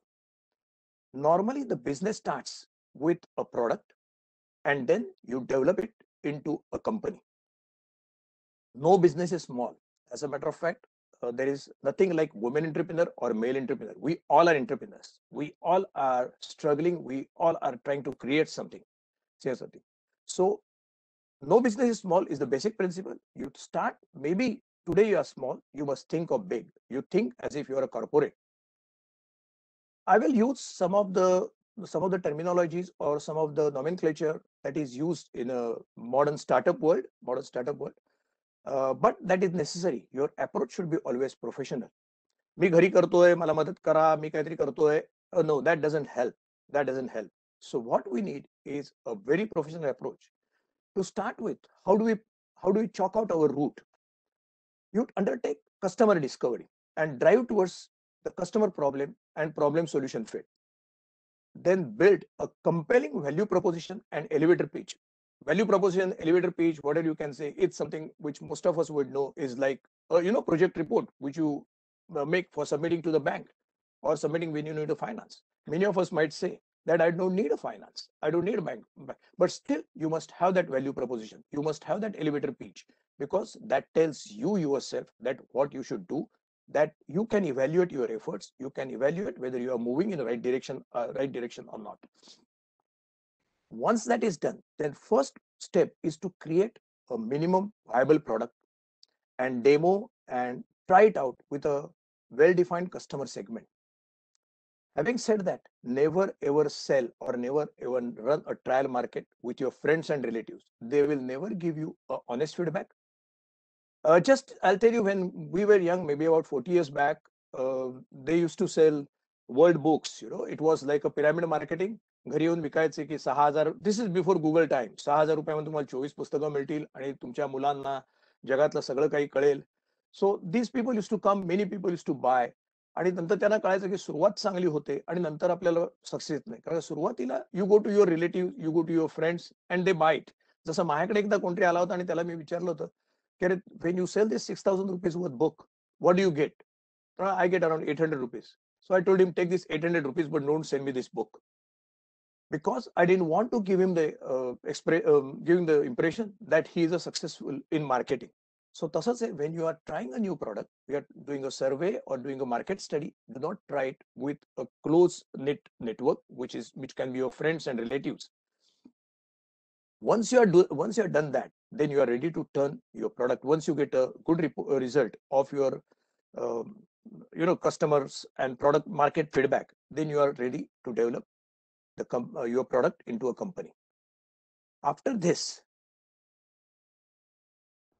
Normally the business starts with a product and then you develop it into a company. No business is small. As a matter of fact, there is nothing like women entrepreneur or male entrepreneur. We all are entrepreneurs. We all are struggling. We all are trying to create something, say something. So no business is small is the basic principle. You start, maybe today you are small, you must think of big. You think as if you are a corporate. I will use some of the terminologies or some of the nomenclature that is used in a modern startup world, but that is necessary. Your approach should be always professional. मी घरी करतोय, मला मदत करा, मी काहीतरी करतोय. No, that doesn't help. That doesn't help. So what we need is a very professional approach. To start with, how do we chalk out our route? You undertake customer discovery and drive towards the customer problem and problem solution fit. Then build a compelling value proposition and elevator pitch. Value proposition, elevator pitch, whatever you can say, it's something which most of us would know is like project report which you make for submitting to the bank or submitting when you need a finance. Many of us might say that I don't need a finance, I don't need a bank, but still you must have that value proposition. You must have that elevator pitch, because that tells you yourself that what you should do, that you can evaluate your efforts, you can evaluate whether you are moving in the right direction or not. Once that is done, then first step is to create a minimum viable product and demo and try it out with a well-defined customer segment. Having said that, never ever sell or never ever run a trial market with your friends and relatives. They will never give you honest feedback. I'll tell you, when we were young, maybe about 40 years back, they used to sell world books. It was like a pyramid marketing. घरी येऊन विकायचे की 6,000, दिस is before Google time, 6,000 रुपयामध्ये तुम्हाला 24 पुस्तकं मिळतील आणि तुमच्या मुलांना जगातलं सगळं काही कळेल. So these people use to come, many people use to buy. आणि नंतर त्यांना कळायचं की सुरुवात चांगली होते आणि नंतर आपल्याला सक्सेस नाही, कारण सुरुवातीला you go to your relative, you go to your friends and they bite. जसं माझ्याकडे एकदा कोणतरी आला होता आणि त्याला मी विचारलं होतं की अरे, when you sell this 6,000 rupees worth book, what do you get? I get around 800 rupees. So I told him, take this 800 rupees, but don't send me this book. Because I didn't want to give him giving the impression that he is a successful in marketing. So tasas hai, when you are trying a new product, you are doing a survey or doing a market study, do not try it with a close knit network, which can be your friends and relatives. Once you are done that, then you are ready to turn your product. Once you get a good result of your customers and product market feedback, then you are ready to develop your product into a company. After this,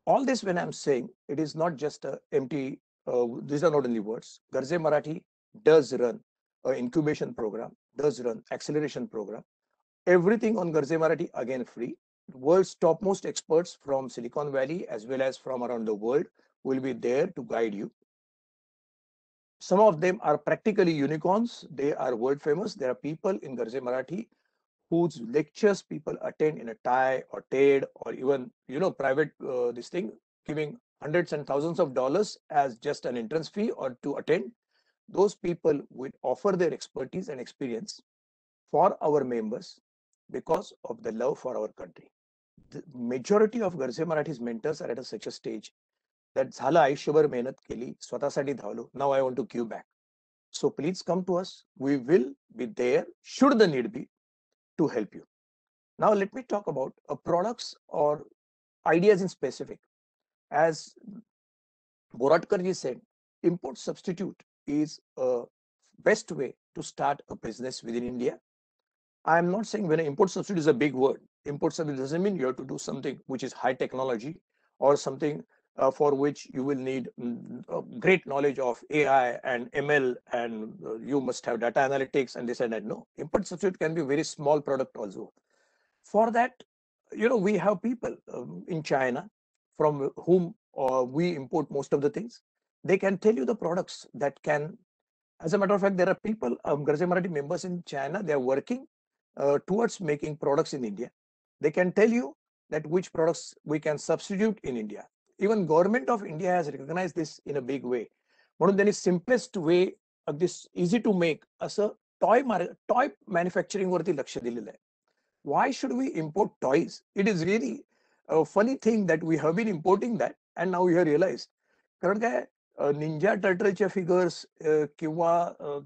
all this, when I'm saying, it is not just empty, these are not only words. Garze Marathi does run an incubation program, does run acceleration program. Everything on Garze Marathi, again, free. World's topmost experts from Silicon Valley as well as from around the world will be there to guide you. Some of them are practically unicorns. They are world famous. There are people in Garze Marathi whose lectures people attend in a TIE or TED or even private this thing, giving hundreds and thousands of dollars as just an entrance fee or to attend. Those people will offer their expertise and experience for our members because of the love for our country. The majority of Garze Marathi's mentors are at such a stage that झालं आयुष्यभर मेहनत केली, स्वतःसाठी धावलो, now I want to give back. So please come to us. We will be there, should the need be, to help you. Now let me talk about products or ideas in specific. As Boratkarji said, import substitute is a best way to start a business within India. I am not saying when import substitute is a big word. Import substitute doesn't mean you have to do something which is high technology or something for which you will need great knowledge of AI and ML, and you must have data analytics and this and that. No, import substitute can be a very small product also. For that, we have people in China from whom we import most of the things. They can tell you the products that can. As a matter of fact, there are people, Garze Marathi members in China, they are working towards making products in India. They can tell you that which products we can substitute in India. Even government of India has recognized this in a big way. म्हणून त्यांनी simplest way of this easy to make असं toy manufacturing वरती लक्ष दिलेलं आहे. Why should we import toys? It is really a funny thing that we have been importing that and now we have realized. कारण काय Ninja टर्टलच्या figures किंवा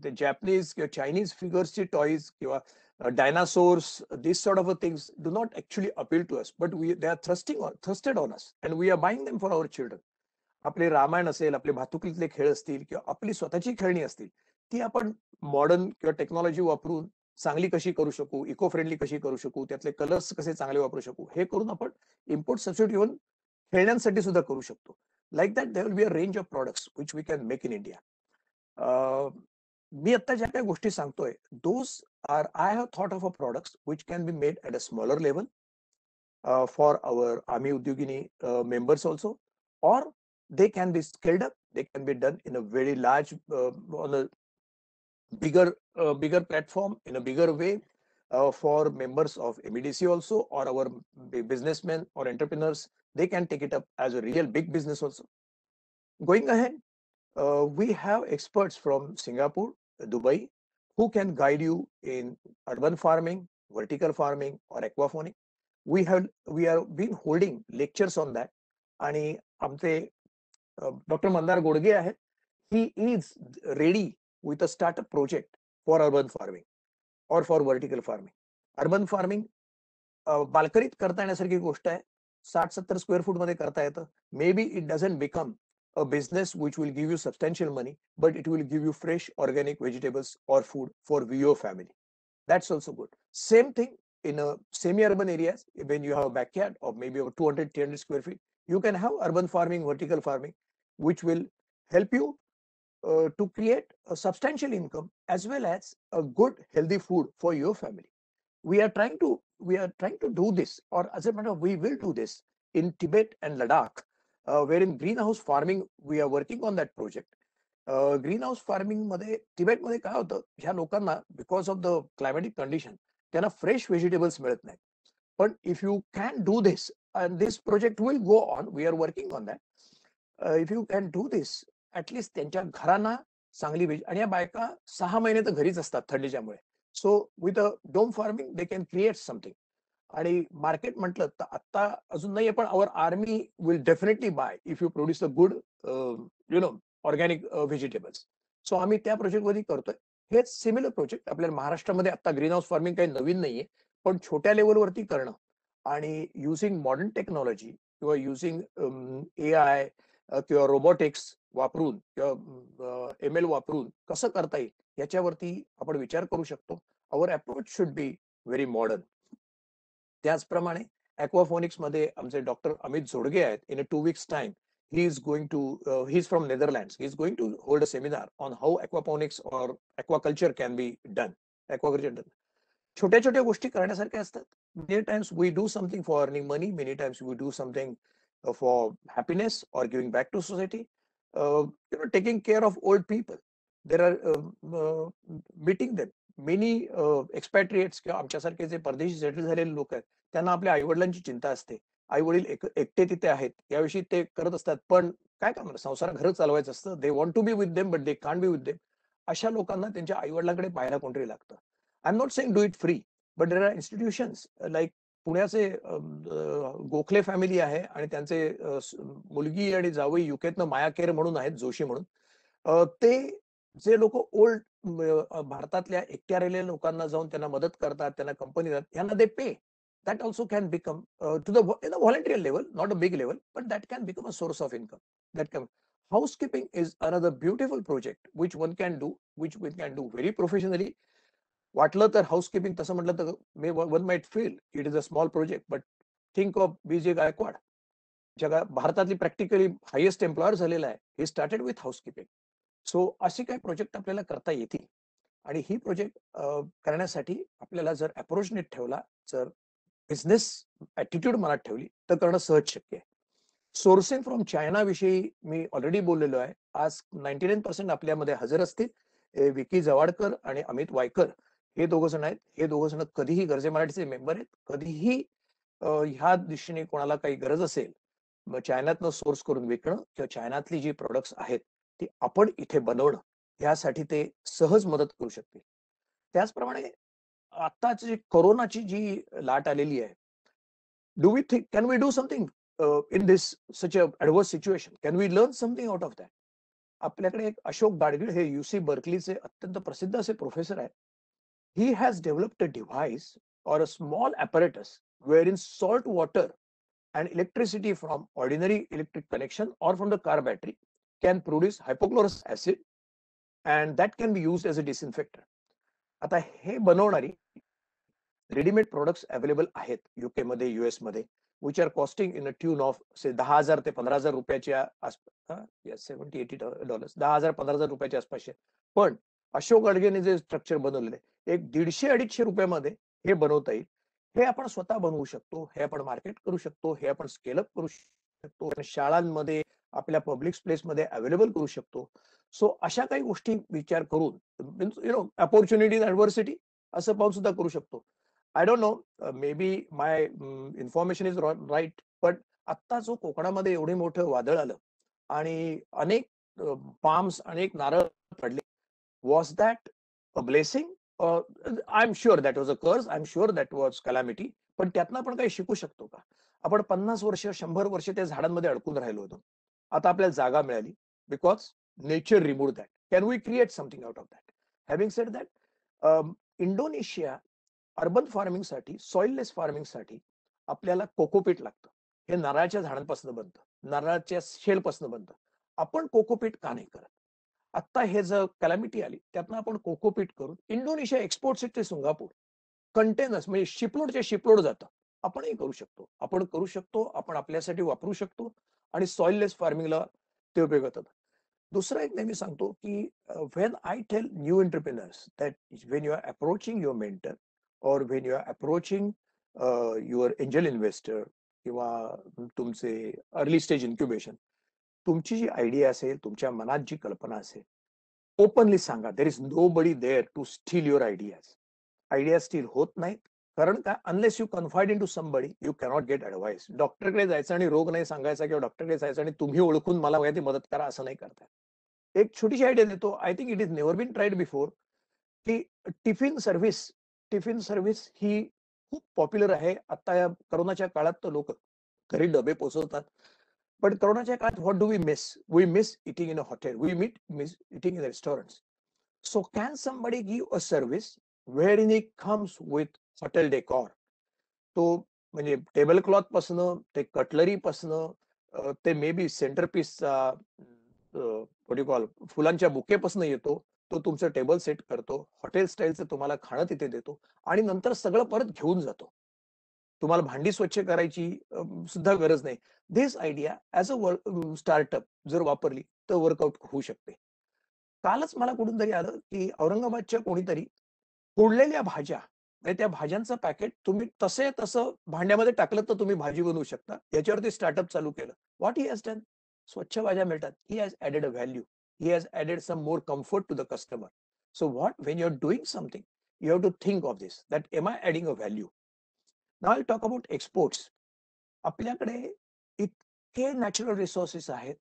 ते Japanese किंवा चायनीज फिगर्सचे टॉईज किंवा dinosaurs this sort of things do not actually appeal to us but we they are thrusted on us and we are buying them for our children. आपले रामायण असेल, आपले भातुकलीतले खेळ असतील किंवा आपली स्वतःची खेळणी असतील, ती आपण मॉडर्न किंवा टेक्नॉलॉजी वापरून चांगली कशी करू शकू, इको फ्रेंडली कशी करू शकू, त्यातले कलर्स कसे चांगले वापरू शकू, हे करून आपण इम्पोर्ट सबस्टिट्यूट इव्हन खेळण्यांसाठी सुद्धा करू शकतो. Like that there will be a range of products which we can make in India. मी आता ज्या काही गोष्टी सांगतोय those are I have thought of a products which can be made at a smaller level for our आम्ही Udyogini members also, or they can be scaled up, they can be done in a very large on a bigger platform in a bigger way for members of MEDC also, or our businessmen or entrepreneurs, they can take it up as a real big business also. Going ahead, we have experts from Singapore, Dubai, who can guide you in urban farming, vertical farming or aquaponics. We are been holding lectures on that. आणि आमचे doctor Mandar Godge आहेत. He is ready with a startup project for urban farming or for vertical farming. Urban farming बाल्कनीत करता येण्यासारखी गोष्ट आहे. 60-70 square foot मध्ये करता येतं. May be it doesn't become a business which will give you substantial money, but it will give you fresh organic vegetables or food for your family. That's also good. Same thing in a semi-urban areas. When you have a backyard of maybe over 200-300 square feet, you can have urban farming, vertical farming, which will help you to create a substantial income as well as a good healthy food for your family. We are trying to do this, or as a matter of we will do this in Tibet and Ladakh, where in greenhouse farming we are working on that project. Greenhouse farming मध्ये तिबेटमध्ये काय होतं, ह्या लोकांना because of the climatic condition त्यांना fresh vegetables मिळत नाही. पण if you can do this and this project will go on, we are working on that. If you can do this at least त्यांच्या घरांना चांगली वेज, आणि या बायका 6 महिने तर घरीच असतात थंडीच्यामुळे. So with a dome farming they can create something. आणि मार्केट म्हटलं तर आता अजून नाहीये, पण our army will definitely buy if you produce a good organic vegetables. So आम्ही त्या प्रोजेक्ट मध्ये करतोय. हेच सिमिलर प्रोजेक्ट आपल्याला महाराष्ट्रामध्ये आता ग्रीन हाऊस फार्मिंग काही नवीन नाहीये, पण छोट्या लेवलवरती करणं आणि युझिंग मॉडर्न टेक्नॉलॉजी किंवा युझिंग AI किंवा रोबोटिक्स वापरून किंवा ML वापरून कसं करता येईल याच्यावरती आपण विचार करू शकतो. Our approach should be very modern. त्याचप्रमाणे ॲक्वाफोनिक्स मध्ये आमचे डॉक्टर अमित झोडगे आहेत. In a 2 weeks time he is from Netherlands. He is going to hold a seminar on how aquaponics or aquaculture can be done. Aquaculture done. छोट्या छोट्या गोष्टी करण्यासारख्या असतात. Many times we do something for earning money. Many times we do something for happiness or giving back to society. Taking care of old people. There are meeting them. Many expatriates किंवा आमच्यासारखे जे परदेशी settle झालेले लोक आहेत त्यांना आपल्या आईवडिलांची चिंता असते. आई वडील एकटे तिथे आहेत, याविषयी ते करत असतात, पण काय करणार, संसार घर चालवायचं असतं. They want to be with them but they can't be with them. अशा लोकांना त्यांच्या आई वडिलांकडे पाहायला कोणतरी लागतं. I am not saying do it free, but there are institutions like पुण्याचे गोखले फॅमिली आहे आणि त्यांचे मुलगी आणि जावई युकेतनं माया केअर म्हणून आहेत, जोशी म्हणून. ते जे लोक ओल्ड भारतातल्या एकट्या राहिलेल्या लोकांना जाऊन त्यांना मदत करतात, त्यांना कंपनी देतात, यांना दे पे. That also can become to the in a voluntary level, not a big level, but that can become a source of income. Housekeeping is another beautiful project which one can do very professionally. वाटलं तर housekeeping तसं म्हटलं तर one might feel it is a small project, but think of BJ Gaikwad, जगा भारतातली practically highest employer झालेला आहे. He started with housekeeping. So असे काही प्रोजेक्ट आपल्याला करता येतील. आणि ही प्रोजेक्ट करण्यासाठी आपल्याला जर अप्रोच नीट ठेवला, जर बिझनेस ऍटिट्यूड मनात ठेवली तर करणं सहज शक्य आहे. सोर्सिंग फ्रॉम चायना विषयी मी ऑलरेडी बोललेलो आहे. आज 99% आपल्यामध्ये हजर असतील. विकी जवाडकर आणि अमित वायकर हे दोघ जण आहेत. हे दोघ जण कधीही गरजे मराठीचे मेंबर आहेत. कधीही ह्या दिशेने कोणाला काही गरज असेल, चायनातनं सोर्स करून विकणं किंवा चायनातली जी प्रोडक्ट्स आहेत ती आपण इथे बनवणं, यासाठी ते सहज मदत करू शकतील. त्याचप्रमाणे आताची जी कोरोनाची जी लाट आलेली आहे, do we think can we do something in this such a adverse situation? Can we learn something out of that? आपल्याकडे एक अशोक गाडगीळ हे UC बर्कलीचे अत्यंत प्रसिद्ध असे प्रोफेसर आहेत. He has developed a device or a small apparatus wherein salt water and electricity from ordinary electric connection or from the car battery can produce hypochlorous acid, and that can be used as a disinfectant. आता हे बनवणारी readymade products available आहेत UK मध्ये, US मध्ये, which are costing in a tune of say 10,000 ते 15,000 रुपयाच्या आसपास, $70-80, 10,000 15,000 रुपयाच्या आसपासचे. पण अशोक गाडगेने जे स्ट्रक्चर बनवलेले एक 150-250 रुपयामध्ये हे बनवता येईल. हे आपण स्वतः बनवू शकतो, हे आपण मार्केट करू शकतो, हे आपण स्केल अप करू शकतो, शाळांमध्ये आपल्या पब्लिक प्लेसमध्ये अवेलेबल करू शकतो. सो अशा काही गोष्टी विचार करून अपॉर्च्युनिटीज ॲडव्हर्सिटी असं पाहून सुद्धा करू शकतो. I don't know, maybe my information is right, पण आत्ता जो कोकणामध्ये एवढे मोठं वादळ आलं आणि अनेक पाम्स, अनेक नारळ पडले, was that a blessing? I am sure that was a curse, I am sure that was calamity. पण त्यातनं आपण काही शिकू शकतो का? आपण 50 वर्ष 100 वर्ष त्या झाडांमध्ये अडकून राहिलो होतो. आता आपल्याला जागा मिळाली because nature remove that. Can we create something out of that? Having said that, Indonesia urban फार्मिंगसाठी, सॉइललेस फार्मिंगसाठी आपल्याला कोकोपीट लागतं. हे नारळाच्या झाडांपासून बनतं, नारळाच्या शेलपासून बनतं. आपण कोकोपीट का नाही करत? आता हे जर कॅलॅमिटी आली त्यातनं आपण कोकोपीट करून इंडोनेशिया एक्सपोर्ट ते सिंगापूर कंटेनर्स म्हणजे शिपलोडचे शिपलोड जातं. आपणही करू शकतो, आपण करू शकतो, आपण आपल्यासाठी वापरू शकतो आणि सॉइललेस फार्मिंगला ते उपयोग होतात. दुसरा एक नेहमी सांगतो की when I tell new entrepreneurs that when you are approaching your mentor or when you are approaching your angel investor किंवा तुमचे अर्ली स्टेज इन्क्युबेशन, तुमची जी आयडिया असेल, तुमच्या मनात जी कल्पना असेल, ओपनली सांगा. There is nobody there to steal your ideas. Idea steal होत नाहीत, कारण का? Unless you confide in to somebody you cannot get advice. डॉक्टरकडे जायचं आणि रोग नाही सांगायचा, किंवा डॉक्टरकडे जायचं आणि तुम्ही ओळखून मला माहिती मदत करा, असं नाही करता. एक छोटीशी आयडिया देतो. I think it is never been tried before, की टिफिन सर्व्हिस ही खूप पॉप्युलर आहे. आता या करोनाच्या काळात तर लोक घरी डबे पोहोचवतात, पण करोनाच्या काळात what do we miss? We miss eating in a hotel, we miss eating in restaurants. So can somebody give a service wherein it comes with hotel decor? तो म्हणजे टेबल क्लॉथ पासन ते कटलरी पासन ते मे बी सेंटर पीसचा कॉल फुलांच्या बुकेपासून येतो, तो तुमचं टेबल सेट करतो, हॉटेल स्टाईलचं तुम्हाला खाणं तिथे देतो आणि नंतर सगळं परत घेऊन जातो. तुम्हाला भांडी स्वच्छ करायची सुद्धा गरज नाही. दिस आयडिया ऍज अ स्टार्टअप जर वापरली तर वर्कआउट होऊ शकते. कालच मला कुठून तरी आलं की औरंगाबादच्या कोणीतरी फोडलेल्या भाज्या, म्हणजे त्या भाज्यांचं पॅकेट तुम्ही तसे तसं भांड्यामध्ये टाकलं तर तुम्ही भाजी बनवू शकता. याच्यावरती स्टार्टअप चालू केलं. What he has done? स्वच्छ भाज्या मिळतात. He has added a value. He has added some more comfort to the customer. So what when you are doing something, you have to think of this, that am I adding a value? Now I talk about exports. आपल्याकडे इतके natural resources आहेत,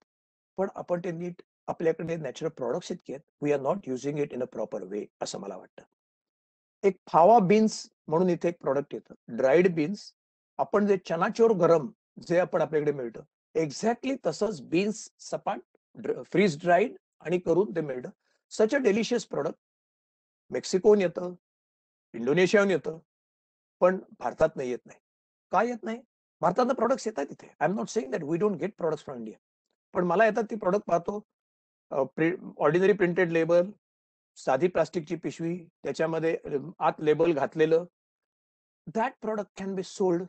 पण आपण ते नीट, आपल्याकडे natural products इतके आहेत, we are not using it in a proper way, असं मला वाटतं. एक फावा बीन्स म्हणून इथे एक प्रॉडक्ट येतं, ड्राईड बीन्स. आपण जे चनाचोर गरम जे आपण आपल्याकडे मिळतं, एक्झॅक्टली तसंच बीन्स सपाट फ्रीज ड्राईड आणि करून ते मिळतं. सच अ डेलिशियस प्रॉडक्ट. मेक्सिकोहून येतं, इंडोनेशियाहून येतं, पण भारतात नाही येत नाही. का येत नाही? भारतातलं प्रॉडक्ट्स येतात तिथे. I am not saying that we don't get products from India, पण मला येतात ती प्रॉडक्ट पाहतो, ऑर्डिनरी प्रिंटेड लेबल, साधी प्लास्टिकची पिशवी, त्याच्यामध्ये आत लेबल घातलेलं. That product can be sold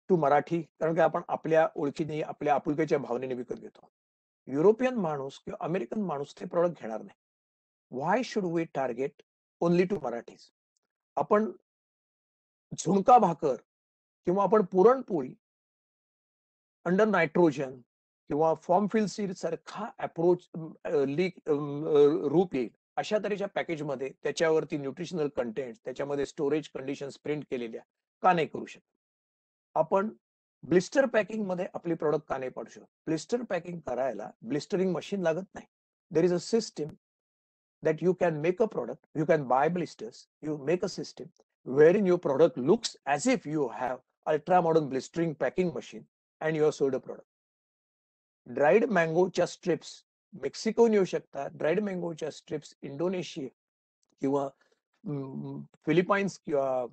to Marathi, कारण की आपण आपल्या ओळखीने, आपल्या आपुलकीच्या भावनेने विकत घेतो. युरोपियन माणूस किंवा अमेरिकन माणूस ते प्रॉडक्ट घेणार नाही. Why should we target only to Marathis? आपण झुणका भाकर किंवा आपण पुरणपोळी अंडर नायट्रोजन किंवा फॉर्म फिल सीड सारखा अप्रोच रूप येईल अशा तऱ्हेच्या पॅकेजमध्ये त्याच्यावरती न्यूट्रिशनल कंटेंट, त्याच्यामध्ये स्टोरेज कंडिशन्स प्रिंट केलेल्या का नाही करू शकत? आपण ब्लिस्टर पॅकिंग मध्ये आपली प्रॉडक्ट का नाही पाडू शकत? ब्लिस्टर पॅकिंग करायला ब्लिस्टरिंग मशीन लागत नाही. There is a system that you can make a product, you can buy blisters, you make a system wherein your product looks as if you have ultra modern blistering packing machine and you have sold a product. Dried मँगोच्या strips मेक्सिकोहून येऊ शकतात, dried मँगोच्या strips Indonesia किंवा Philippines किंवा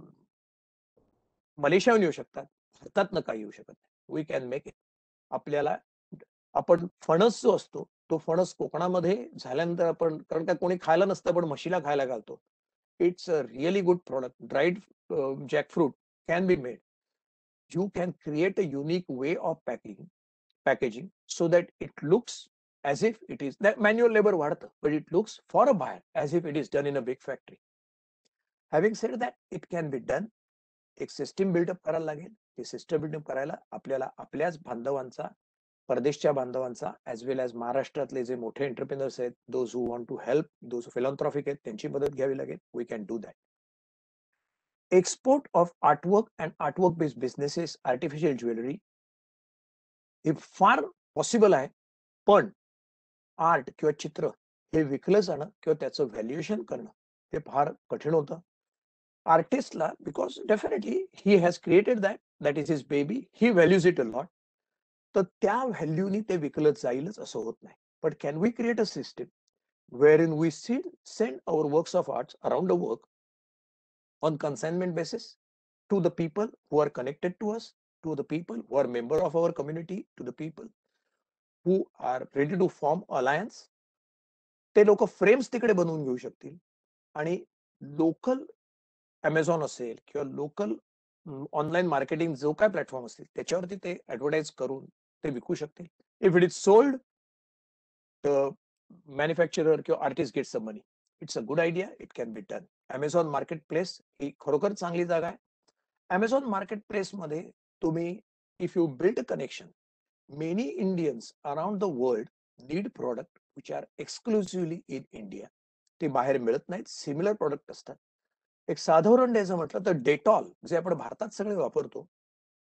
मलेशियाहून येऊ शकतात, भारतात काही येऊ शकत नाही. We can make it. आपल्याला आपण फणस जो असतो तो फणस कोकणामध्ये झाल्यानंतर आपण, कारण का कोणी खायला नसतं पण म्हशीला खायला घालतो. It's a really good product. Dried jackfruit can be made. You can create a unique way of packaging so that it looks as if it is that manual labor वाढतं, but it looks for a buyer as if it is done in a big factory. Having said that, it can be done. एक system buildup करायला लागेल. ते system buildup करायला आपल्याला आपल्याच बांधवांचा, परदेशच्या बांधवांचा, ॲज वेल ॲज महाराष्ट्रातले जे मोठे एंटरप्रेनर्स आहेत, those who want to help, those philanthropic आहेत, त्यांची मदत घ्यावी लागेल. We can do that. Export of artwork and artwork based businesses, artificial jewellery हे फार पॉसिबल आहे, पण आर्ट किंवा चित्र हे विकलं जाणं किंवा त्याचं व्हॅल्युएशन करणं हे फार कठीण होतं आर्टिस्टला, because definitely he has created that is his baby, he values it a lot. तर त्या व्हॅल्यूनी ते विकलं जाईलच असं होत नाही. But can we create a system wherein we send our works of arts around the world on consignment basis to the people who are connected to us, to the people who are member of our community, to the people who are ready to form alliance. ते लोक frames तिकडे बनवून घेऊ शकतील आणि local Amazon असेल किंवा local online marketing जो काय प्लॅटफॉर्म असतील त्याच्यावरती ते ऍडव्हर्टाईज करून ते विकू शकतील. If it is sold, manufacturer किंवा artist gets the money. It's a good idea. It can be done. Amazon market place ही खरोखर चांगली जागा आहे. अमेझॉन मार्केट प्लेस मध्ये तुम्ही, if you build a connection, many Indians around the world need product which are exclusively in India. ते बाहेर मिळत नाहीत, सिमिलर प्रोडक्ट असतात. एक साधं उदाहरण द्यायचं म्हटलं तर डेटॉल जे आपण भारतात सगळे वापरतो,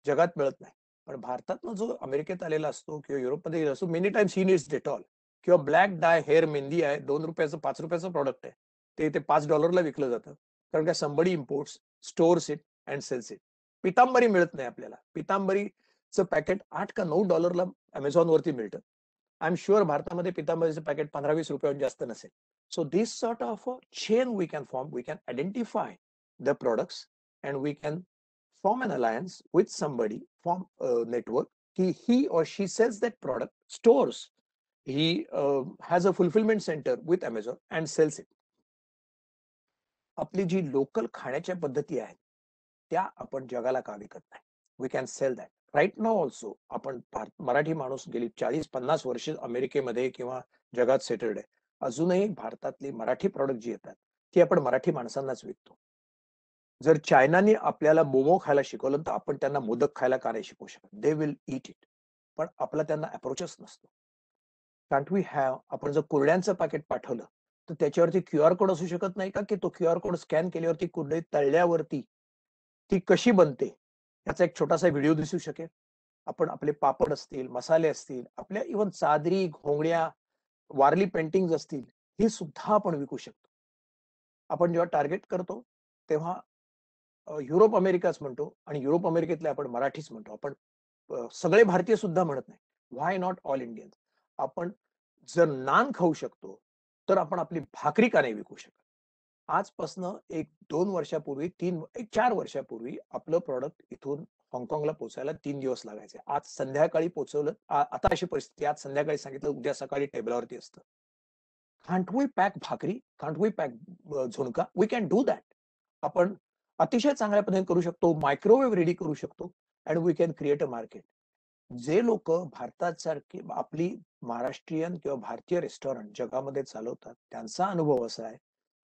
जगात मिळत नाही. पण भारतातनं जो अमेरिकेत आलेला असतो किंवा युरोपमध्ये असतो, many times he needs Dettol. किंवा ब्लॅक डाय हेअर मेहंदी आहे, 2 रुपयाचं 5 रुपयाचं प्रॉडक्ट आहे, ते इथे $5 विकलं जातं, कारण का somebody imports, stores it and sells it. Pitambari मिळत नाही आपल्याला. पितांबरीचं पॅकेट $8 का $9 अमेझॉन वरती मिळतं. आय एम शुअर भारतामध्ये पितांबरीचं पॅकेट 15-20 रुपयाहून जास्त नसेल. So this sort of a chain we can form, we can identify the products and we can form an alliance with somebody, form a network. He or she sells that product, stores, he has a fulfillment center with Amazon and sells it. आपली जी local खाण्याच्या पद्धती आहेत त्या आपण जगाला का विकत नाही? We can sell that. Right now also आपण मराठी माणूस गेली 40-50 वर्ष अमेरिकेमध्ये किंवा जगात सेटल्ड आहे. अजूनही भारतातली मराठी प्रॉडक्ट जी येतात ती आपण मराठी माणसांनाच विकतो. जर चायनाने आपल्याला मोमो खायला शिकवलं तर आपण त्यांना मोदक खायला का नाही शिकवू शकत? They will eat it. पण आपला त्यांना अप्रोचच नसतो. कांट वी हॅव, आपण जर कुरड्यांचं पॅकेट पाठवलं तर त्याच्यावरती QR कोड असू शकत नाही का, की तो QR कोड स्कॅन केल्यावरती कुरडई तळल्यावरती ती कशी बनते याचा एक छोटासा व्हिडिओ दिसू शकेल. आपण आपले पापड असतील, मसाले असतील, आपल्या इव्हन चादरी, घोंगड्या, वारली पेंटिंग असतील, हे सुद्धा आपण विकू शकतो. आपण जेव्हा टार्गेट करतो तेव्हा युरोप अमेरिकाच म्हणतो आणि युरोप अमेरिकेतले आपण मराठीच म्हणतो. आपण सगळे भारतीय सुद्धा म्हणत नाही. व्हाय नॉट ऑल इंडियन्स? आपण जर नान खाऊ शकतो तर आपण आपली भाकरी का नाही विकू शकत? आजपासनं 1-2 वर्षापूर्वी, 4 वर्षापूर्वी आपलं प्रॉडक्ट इथून हाँगकाँगला पोहोचायला 3 दिवस लागायचे. आज संध्याकाळी पोहोचवलं. आता अशी परिस्थिती, आज संध्याकाळी सांगितलं उद्या सकाळी टेबलावरती असतं. Can't we pack bhakri? Can't we pack zunka? We can do that. आपण अतिशय चांगल्या पद्धतीने करू शकतो. मायक्रोवेव्ह रेडी करू शकतो and we can create a market. जे लोक भारतात सारखे आपली महाराष्ट्रीयन किंवा भारतीय रेस्टॉरंट जगामध्ये चालवतात त्यांचा अनुभव असा आहे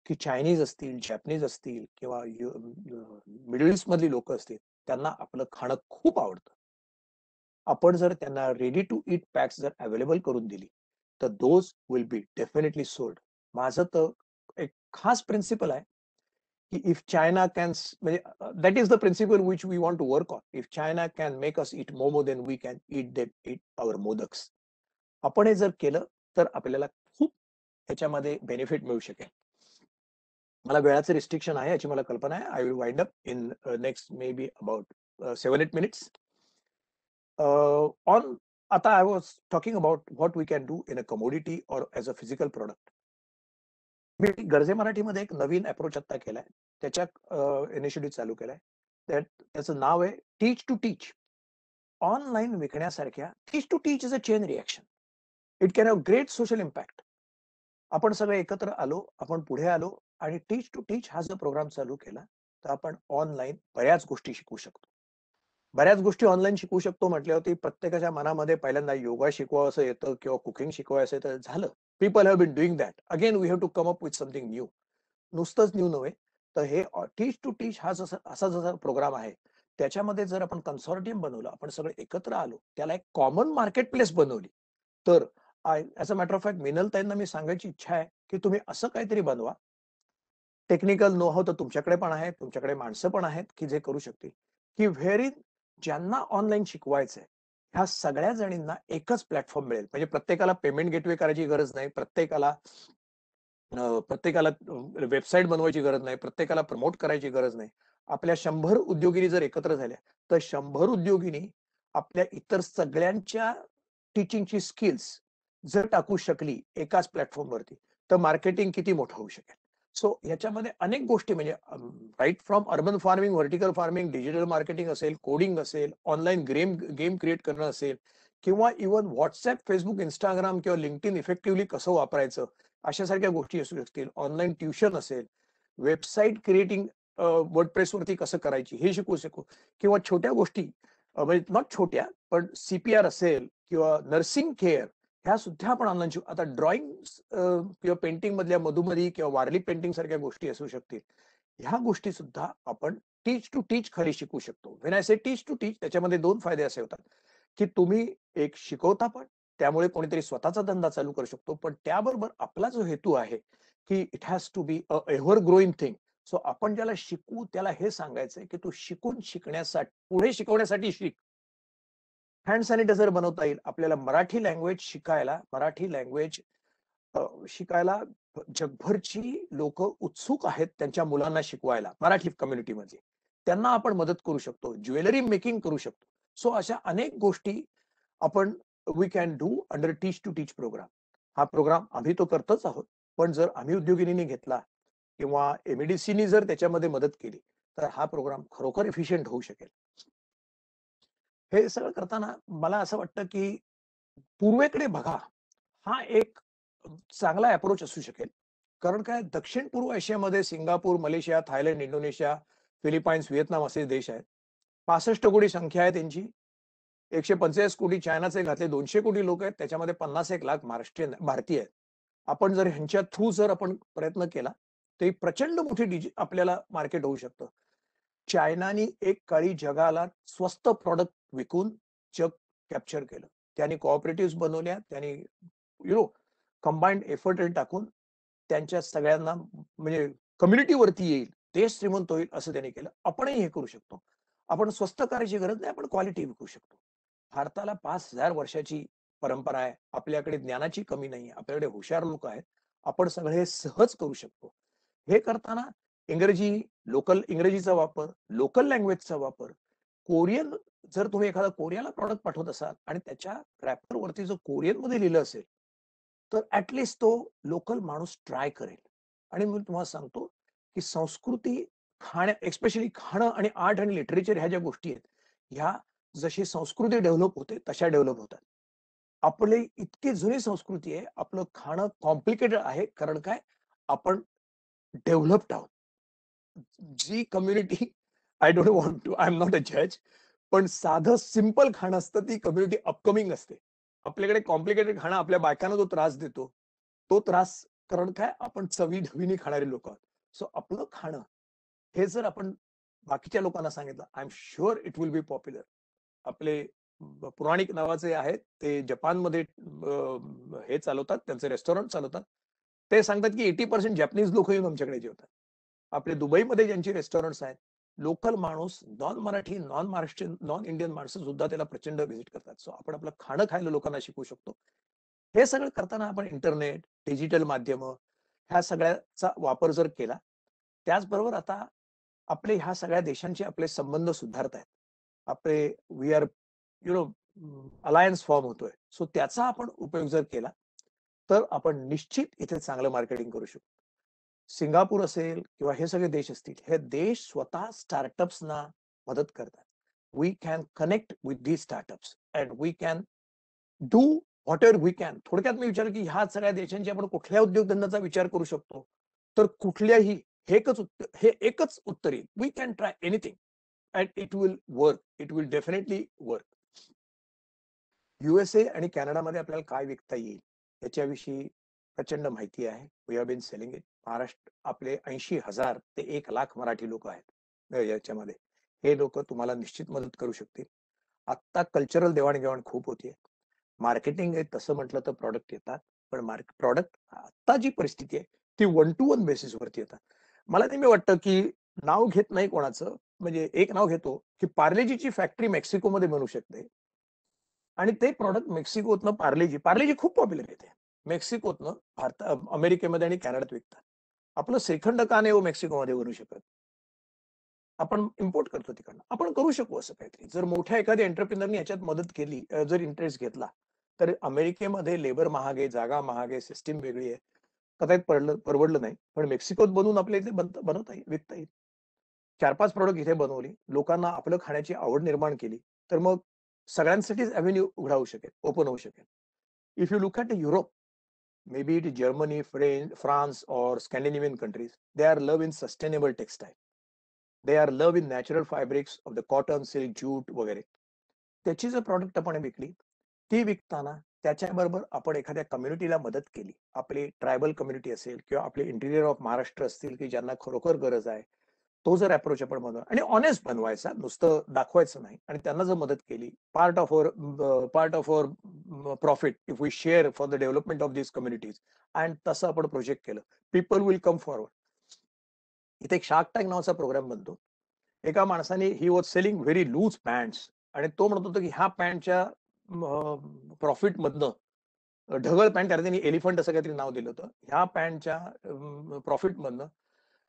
की चायनीज असतील, जॅपनीज असतील किंवा मिडल ईस्ट मधली लोक असतील, त्यांना आपलं खाणं खूप आवडतं. आपण जर त्यांना रेडी टू ईट पॅक्स जर अवेलेबल करून दिली तर those will be definitely sold. माझं तर एक खास प्रिन्सिपल आहे की इफ चायना कॅन, म्हणजे that is the principle which we want to work on. If China can make us eat momo, then we can eat our modaks. आपण हे जर केलं तर आपल्याला खूप ह्याच्यामध्ये बेनिफिट मिळू शकेल. मला वेळाचं रिस्ट्रिक्शन आहे याची मला कल्पना आहे. I will wind up in next maybe about 7-8 minutes. On आता I was talking about what we can do in a commodity or as a physical product. मी गरजे मराठीमध्ये एक नवीन अप्रोच आता केलाय. त्याच्या इनिशिएटिव्ह चालू केलाय. त्याचं नाव आहे टीच टू टीच. ऑनलाईन विकण्यासारख्या teach to teach is a chain reaction. It can have great social impact. आपण सगळे एकत्र आलो, आपण पुढे आलो आणि टीच टू टीच हा जो प्रोग्राम चालू केला, तर आपण ऑनलाईन बऱ्याच गोष्टी शिकू शकतो. बऱ्याच गोष्टी ऑनलाईन शिकू शकतो म्हटल्यावरती प्रत्येकाच्या मनामध्ये पहिल्यांदा योगा शिकवावं असं येतं किंवा कुकिंग शिकवायचं येतं. झालं. People have been doing that. Again we have to come up with something new. नुसतंच न्यू नव्हे, तर हे टीच टू टीच हा असा जसा प्रोग्राम आहे, त्याच्यामध्ये जर आपण कन्सॉर्टियम बनवलं, आपण सगळे एकत्र आलो, त्याला एक कॉमन मार्केट प्लेस बनवली, तर as a matter of fact मिनलताईंना मी सांगायची इच्छा आहे, की तुम्ही असं काहीतरी बनवा. टेक्निकल नो हाऊ तर तुमच्याकडे पण आहे, तुमच्याकडे माणसं पण आहेत, की जे करू शकतील, की व्हेअर ज्यांना ऑनलाईन शिकवायचंय, ह्या सगळ्या जणींना एकच प्लॅटफॉर्म मिळेल. म्हणजे प्रत्येकाला पेमेंट गेटवे करायची गरज नाही, प्रत्येकाला वेबसाईट बनवायची गरज नाही, प्रत्येकाला प्रमोट करायची गरज नाही. आपल्या 100 उद्योगिनी जर एकत्र झाल्या, तर 100 उद्योगिनी आपल्या इतर सगळ्यांच्या टीचिंगची स्किल्स जर टाकू शकली एकाच प्लॅटफॉर्मवरती, तर मार्केटिंग किती मोठं होऊ शकेल. सो याच्यामध्ये अनेक गोष्टी म्हणजे right from urban farming, vertical farming, digital marketing असेल, कोडिंग असेल, ऑनलाईन गेम क्रिएट करणं असेल, किंवा इव्हन व्हॉट्सअप, फेसबुक, इंस्टाग्राम किंवा लिंक्डइन इफेक्टिव्हली कसं वापरायचं, अशासारख्या गोष्टी असू शकतील. ऑनलाईन ट्युशन असेल, वेबसाईट क्रिएटिंग वर्डप्रेसवरती कसं करायची हे शिकू शकू, किंवा छोट्या गोष्टी म्हणजे नॉट छोट्या, पण CPR असेल किंवा नर्सिंग केअर, ह्या सुद्धा आपण ऑनलाईन शिकू. आता ड्रॉइंग किंवा पेंटिंग मधल्या मधुमरी किंवा वारली पेंटिंग सारख्या गोष्टी असू शकतील. ह्या गोष्टी सुद्धा आपण टीच टू टीच खरी शिकू शकतो. When I say teach to teach, त्याच्यामध्ये 2 फायदे असे होतात, की तुम्ही एक शिकवता पण, त्यामुळे कोणीतरी स्वतःचा धंदा चालू करू शकतो. पण त्याबरोबर आपला जो हेतू आहे, की it has to be a ever growing thing. So आपण ज्याला शिकू त्याला हे सांगायचंय, की तू शिकून शिकण्यासाठी, पुढे शिकवण्यासाठी शिक. हँड सॅनिटायझर बनवता येईल. आपल्याला मराठी लँग्वेज शिकायला, शिकायला जगभरची लोक उत्सुक आहेत त्यांच्या मुलांना शिकवायला मराठी कम्युनिटीमध्ये. त्यांना आपण मदत करू शकतो, ज्वेलरी मेकिंग करू शकतो. सो अशा अनेक गोष्टी आपण we can do under teach to teach program. हा प्रोग्राम आम्ही तो करतच आहोत, पण जर आम्ही उद्योगिनींनी घेतला किंवा MEDCनी जर त्याच्यामध्ये मदत केली, तर हा प्रोग्राम खरोखर एफिशियंट होऊ शकेल. हे सगळं करताना मला असं वाटतं, की पूर्वेकडे बघा हा एक चांगला अप्रोच असू शकेल. कारण काय, दक्षिण पूर्व आशियामध्ये Singapore, Malaysia, Thailand, Indonesia, Philippines, Vietnam असे देश आहेत. 65 कोटी संख्या आहे त्यांची. 145 कोटी चायनाचे घातले 200 कोटी लोक आहेत. त्याच्यामध्ये 51 लाख भारतीय आहेत. आपण जर ह्यांच्या थ्रू जर आपण प्रयत्न केला, तर प्रचंड मोठी आपल्याला मार्केट होऊ शकतं. चायनानी एक काळी जगाला स्वस्त प्रॉडक्ट विकून जग कॅप्चर केलं. त्यांनी कोऑपरेटिव्ह बनवल्या, त्यांनी कंबाईंड एफर्ट टाकून त्यांच्या सगळ्यांना म्हणजे कम्युनिटीवरती येईल, देश श्रीमंत होईल असं त्यांनी केलं. आपणही हे करू शकतो. आपण स्वस्त करायची गरज नाही, आपण क्वालिटी विकू शकतो. भारताला 5000 वर्षाची परंपरा आहे. आपल्याकडे ज्ञानाची कमी नाही, आपल्याकडे हुशार लोक आहेत. आपण सगळे हे सहज करू शकतो. हे करताना इंग्रजीचा वापर, लोकल लँग्वेजचा वापर, कोरियन, जर तुम्ही एखादा कोरियाला प्रॉडक्ट पाठवत असाल आणि त्याच्या रॅपरवरती जर कोरियन मध्ये लिहिलं असेल, तर ऍटलिस्ट तो लोकल माणूस ट्राय करेल. आणि मी तुम्हाला सांगतो, की संस्कृती, एस्पेशली खाणं आणि आर्ट आणि लिटरेचर ह्या ज्या गोष्टी आहेत, ह्या जशी संस्कृती डेव्हलप होते तशा डेव्हलप होतात. आपली इतकी जुनी संस्कृती आहे, आपलं खाणं कॉम्प्लिकेटेड आहे. कारण काय, आपण डेव्हलप्ड आहोत. जी community, I don't want to, I am not a जज, पण साधं सिंपल खाणं असतं ती कम्युनिटी अपकमिंग असते. आपल्याकडे कॉम्प्लिकेटेड खाणं आपल्या बायकांना जो त्रास देतो, तो त्रास, कारण काय, आपण चवी ढवीने खाणारे लोक आहोत. सो आपलं खाणं हे जर आपण बाकीच्या लोकांना सांगितलं, I am sure it will be popular. आपले पुराणिक नावाचे आहेत, ते जपानमध्ये हे चालवतात, त्यांचे रेस्टॉरंट चालवतात. ते सांगतात की 80% जॅपनीज लोक येऊन आमच्याकडे जेवतात. आपले दुबईमध्ये ज्यांची रेस्टॉरंट्स आहेत, लोकल माणूस, non Marathi, non Maharashtrian, non Indian माणसं सुद्धा त्याला प्रचंड व्हिजिट करतात. सो आपण आपलं खाणं खायला लोकांना शिकू शकतो. हे सगळं करताना आपण इंटरनेट, डिजिटल माध्यम ह्या सगळ्याचा वापर जर केला, त्याचबरोबर आता आपले ह्या सगळ्या देशांचे आपले संबंध सुधारत आहेत. आपले वी आर अलायन्स फॉर्म होतोय. सो त्याचा आपण उपयोग जर केला, तर आपण निश्चित इथे चांगलं मार्केटिंग करू शकतो. सिंगापूर असेल किंवा हे सगळे देश असतील, हे देश स्वतः स्टार्टअप्सना मदत करतात. We can connect with the startups and we can do whatever we can. थोडक्यात मी विचार की ह्या सगळ्या देशांची आपण कुठल्या उद्योगधंद्याचा विचार करू शकतो, तर कुठल्याही हे एकच उत्तर येईल. We can try anything and it will work. It will definitely work. USA आणि कॅनडामध्ये आपल्याला काय विकता येईल याच्याविषयी प्रचंड माहिती आहे. We have been selling it. Maharashtra आपले 80,000 ते 1,00,000 मराठी लोक आहेत याच्यामध्ये. हे लोक तुम्हाला निश्चित मदत करू शकतील. आत्ता कल्चरल देवाणघेवाण खूप होतीये. मार्केटिंग आहे तसं म्हटलं तर प्रॉडक्ट येतात, पण प्रॉडक्ट आता जी परिस्थिती आहे ती 1 to 1 बेसिसवरती येतात. मला नेहमी वाटतं की नाव घेत नाही कोणाचं, म्हणजे एक नाव घेतो की पार्लेजीची फॅक्टरी मेक्सिकोमध्ये बनवू शकते आणि ते प्रॉडक्ट मेक्सिकोतनं पार्लेजी खूप पॉप्युलर आहे. मेक्सिकोतनं अमेरिकेमध्ये आणि कॅनडात विकतात. आपलं श्रीखंड का नाही हो मेक्सिकोमध्ये बनवू शकत? आपण इम्पोर्ट करतो तिकडनं. आपण करू शकू असं काहीतरी. जर मोठ्या एखाद्या एंटरप्रिनरनी याच्यात मदत केली, जर इंटरेस्ट घेतला, तर अमेरिकेमध्ये लेबर महाग आहे, जागा महाग आहे, सिस्टीम वेगळी आहे. कदाचित परवडलं नाही. पण मेक्सिकोत बनवून आपल्या इथे बनवता येईल, विकता येईल. 4-5 प्रॉडक्ट इथे बनवली, लोकांना आपलं खाण्याची आवड निर्माण केली, तर मग सगळ्यांसाठीच अव्हेन्यू उघडा होऊ शकेल, ओपन होऊ शकेल. If you look at Europe, maybe it is Germany, France or Scandinavian countries, they are love in sustainable textile. They are love in natural fabrics of the cotton, silk, jute वगैरे. त्याची जर product आपण विकली, ती विकताना त्याच्याबरोबर आपण एखाद्या कम्युनिटीला मदत केली, आपली ट्रायबल कम्युनिटी असेल किंवा आपले इंटिरियर ऑफ महाराष्ट्र असतील की ज्यांना खरोखर गरज आहे, तो जर अप्रोच आपण बनवला आणि ऑनेस्ट बनवायचा, नुसतं दाखवायचं नाही, आणि त्यांना जर मदत केली, part of our profit if we share for the development of this communities, and तसं आपण प्रोजेक्ट केलं, पीपल विल कम फॉरवर्ड. इथे एक शार्क टँक नावाचा प्रोग्राम बनतो. एका माणसाने he was selling very loose pants आणि तो म्हणत होता की ह्या पॅन्टच्या प्रॉफिट मधनं ढगळ पॅन्ट, त्याला त्यांनी एलिफंट असं काहीतरी नाव दिलं होतं. ह्या पॅन्टच्या प्रॉफिट मधनं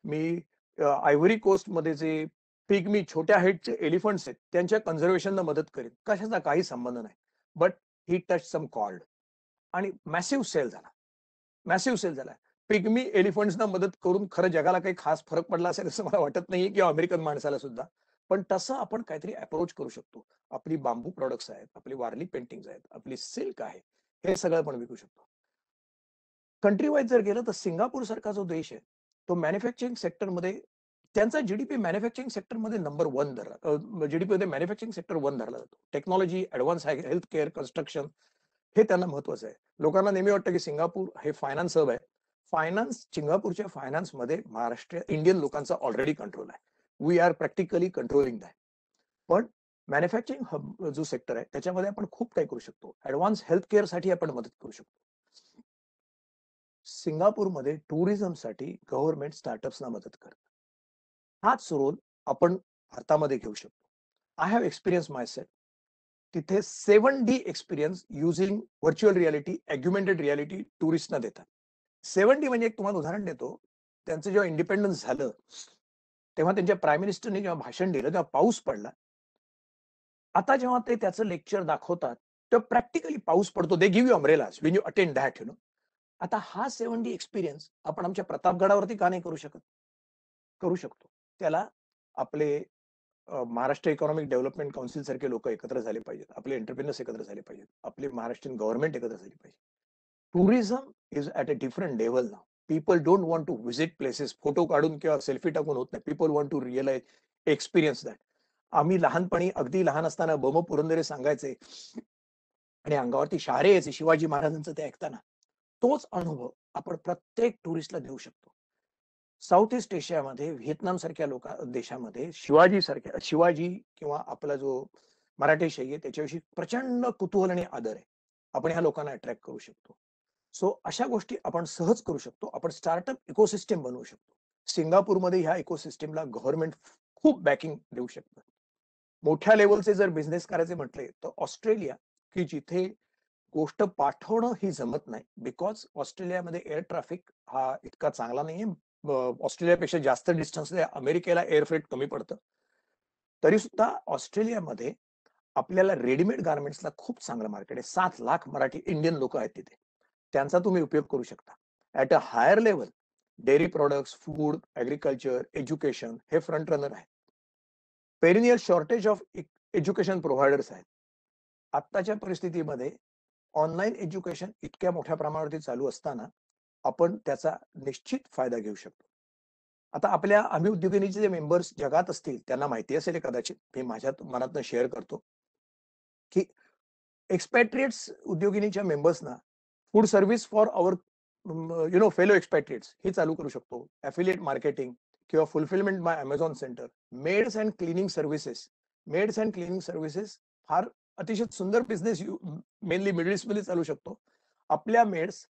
मी आयव्हरी कोस्ट मध्ये जे पिग्मी छोट्या हाईटचे एलिफंट्स आहेत त्यांच्या कन्झर्वेशनला मदत करेन. कशाचा काही संबंध नाही, but he touch some chord आणि मॅसिव्ह सेल झाला. पिग्मी एलिफंट्सना मदत करून खरं जगाला काही खास फरक पडला असेल असं मला वाटत नाहीये, किंवा अमेरिकन माणसाला सुद्धा. पण तसं आपण काहीतरी अप्रोच करू शकतो. आपली बांबू प्रोडक्ट्स आहेत, आपली वारली पेंटिंग्स आहेत, आपली सिल्क आहे, हे सगळं आपण विकू शकतो. कंट्री वाईज जर गेलं तर सिंगापूर सारखा जो देश आहे, तो मॅन्युफॅक्चरिंग सेक्टरमध्ये त्यांचा जीडीपी मॅन्युफॅक्चरिंग सेक्टरमध्ये नंबर 1 धरला. जीडीपी मध्ये मॅन्युफॅक्चरिंग सेक्टर 1 धरला जातो. Technology, advance health care, construction हे त्यांना महत्वाचं आहे. लोकांना नेहमी वाटतं की सिंगापूर हे फायनान्स हब आहे. सिंगापूरच्या फायनान्समध्ये इंडियन लोकांचा ऑलरेडी कंट्रोल आहे. We are practically controlling that. पण मॅन्युफॅक्चरिंग हब जो सेक्टर आहे त्याच्यामध्ये आपण खूप काही करू शकतो. ऍडव्हान्स हेल्थ केअर साठी आपण मदत करू शकतो. सिंगापूरमध्ये टुरिझमसाठी गव्हर्नमेंट स्टार्टअप्सना मदत करतं. हाच रोल आपण भारतामध्ये घेऊ शकतो. I have experience myself. तिथे 7D experience using virtual reality, augmented reality टुरिस्टना देतात. 7D म्हणजे एक तुम्हाला उदाहरण देतो. त्यांचं जेव्हा इंडिपेंडन्स झालं तेव्हा त्यांच्या प्राईम मिनिस्टरने जेव्हा भाषण दिलं तेव्हा पाऊस पडला. आता जेव्हा ते त्याचं लेक्चर दाखवतात तेव्हा प्रॅक्टिकली पाऊस पडतो. They give you umbrellas when you attend that, आता हा 7D एक्सपिरियन्स आपण आमच्या प्रतापगडावरती का नाही करू शकत? करू शकतो. त्याला आपले महाराष्ट्र इकॉनॉमिक डेव्हलपमेंट काउन्सिल सारखे लोक एकत्र झाले पाहिजेत, आपले एंटरप्रिनर्स एकत्र झाले पाहिजेत, आपले महाराष्ट्रीयन गव्हर्नमेंट एकत्र झाली पाहिजे. Tourism is at a different level now. People don't want to visit places, photo काढून किंवा सेल्फी टाकून होत नाही. People want to realise, experience that. आम्ही लहानपणी अगदी लहान असताना बम पुरंदरे सांगायचे आणि अंगावरती शहारे यायचे शिवाजी महाराजांचं ते ऐकताना. तोच अनुभव आपण प्रत्येक टुरिस्टला देऊ शकतो. साऊथ ईस्ट एशियामध्ये व्हिएतनाम सारख्या देशामध्ये शिवाजी किंवा आपला जो मराठेशाही आहे त्याच्याविषयी प्रचंड कुतूहल आणि आदर आहे. आपण ह्या लोकांना अट्रॅक्ट करू शकतो. सो अशा गोष्टी आपण सहज करू शकतो. आपण स्टार्टअप इकोसिस्टम बनवू शकतो. सिंगापूरमध्ये ह्या इकोसिस्टमला गव्हर्नमेंट खूप बॅकिंग देऊ शकतं. मोठ्या लेवलचे जर बिझनेस करायचे म्हटले तर ऑस्ट्रेलिया, की जिथे गोष्ट पाठवणं ही जमत नाही, बिकॉज ऑस्ट्रेलियामध्ये एअर ट्रॅफिक हा इतका चांगला नाहीये. ऑस्ट्रेलियापेक्षा जास्त डिस्टन्स अमेरिकेला एअर फ्रेट कमी पडतं. तरी सुद्धा ऑस्ट्रेलियामध्ये आपल्याला रेडीमेड गार्मेंट्सला खूप चांगलं मार्केट आहे. 7 लाख मराठी इंडियन लोक आहेत तिथे. त्यांचा तुम्ही उपयोग करू शकता. At a higher level dairy products, food, agriculture, education हे फ्रंट रनर आहेत. Perennial shortage of education providers आहेत. आत्ताच्या परिस्थितीमध्ये ऑनलाईन एज्युकेशन इतक्या मोठ्या प्रमाणावरती चालू असताना आपण त्याचा निश्चित फायदा घेऊ शकतो. आता आपल्या आम्ही उद्योगिनीचे जे मेंबर्स जगात असतील त्यांना माहिती असेल कदाचित, मी माझ्या मनातनं शेअर करतो की एक्सपॅट्रिएट्स उद्योगिनीच्या मेंबर्सना food service for our fellow expatriates हे चालू करू शकतो. ॲफिलिएट मार्केटिंग किंवा fulfilment by Amazon centre, maids and cleaning services फार अतिशय सुंदर बिझनेस मेनली मिडल ईस्ट मध्ये चालू शकतो. आपल्या मेड्स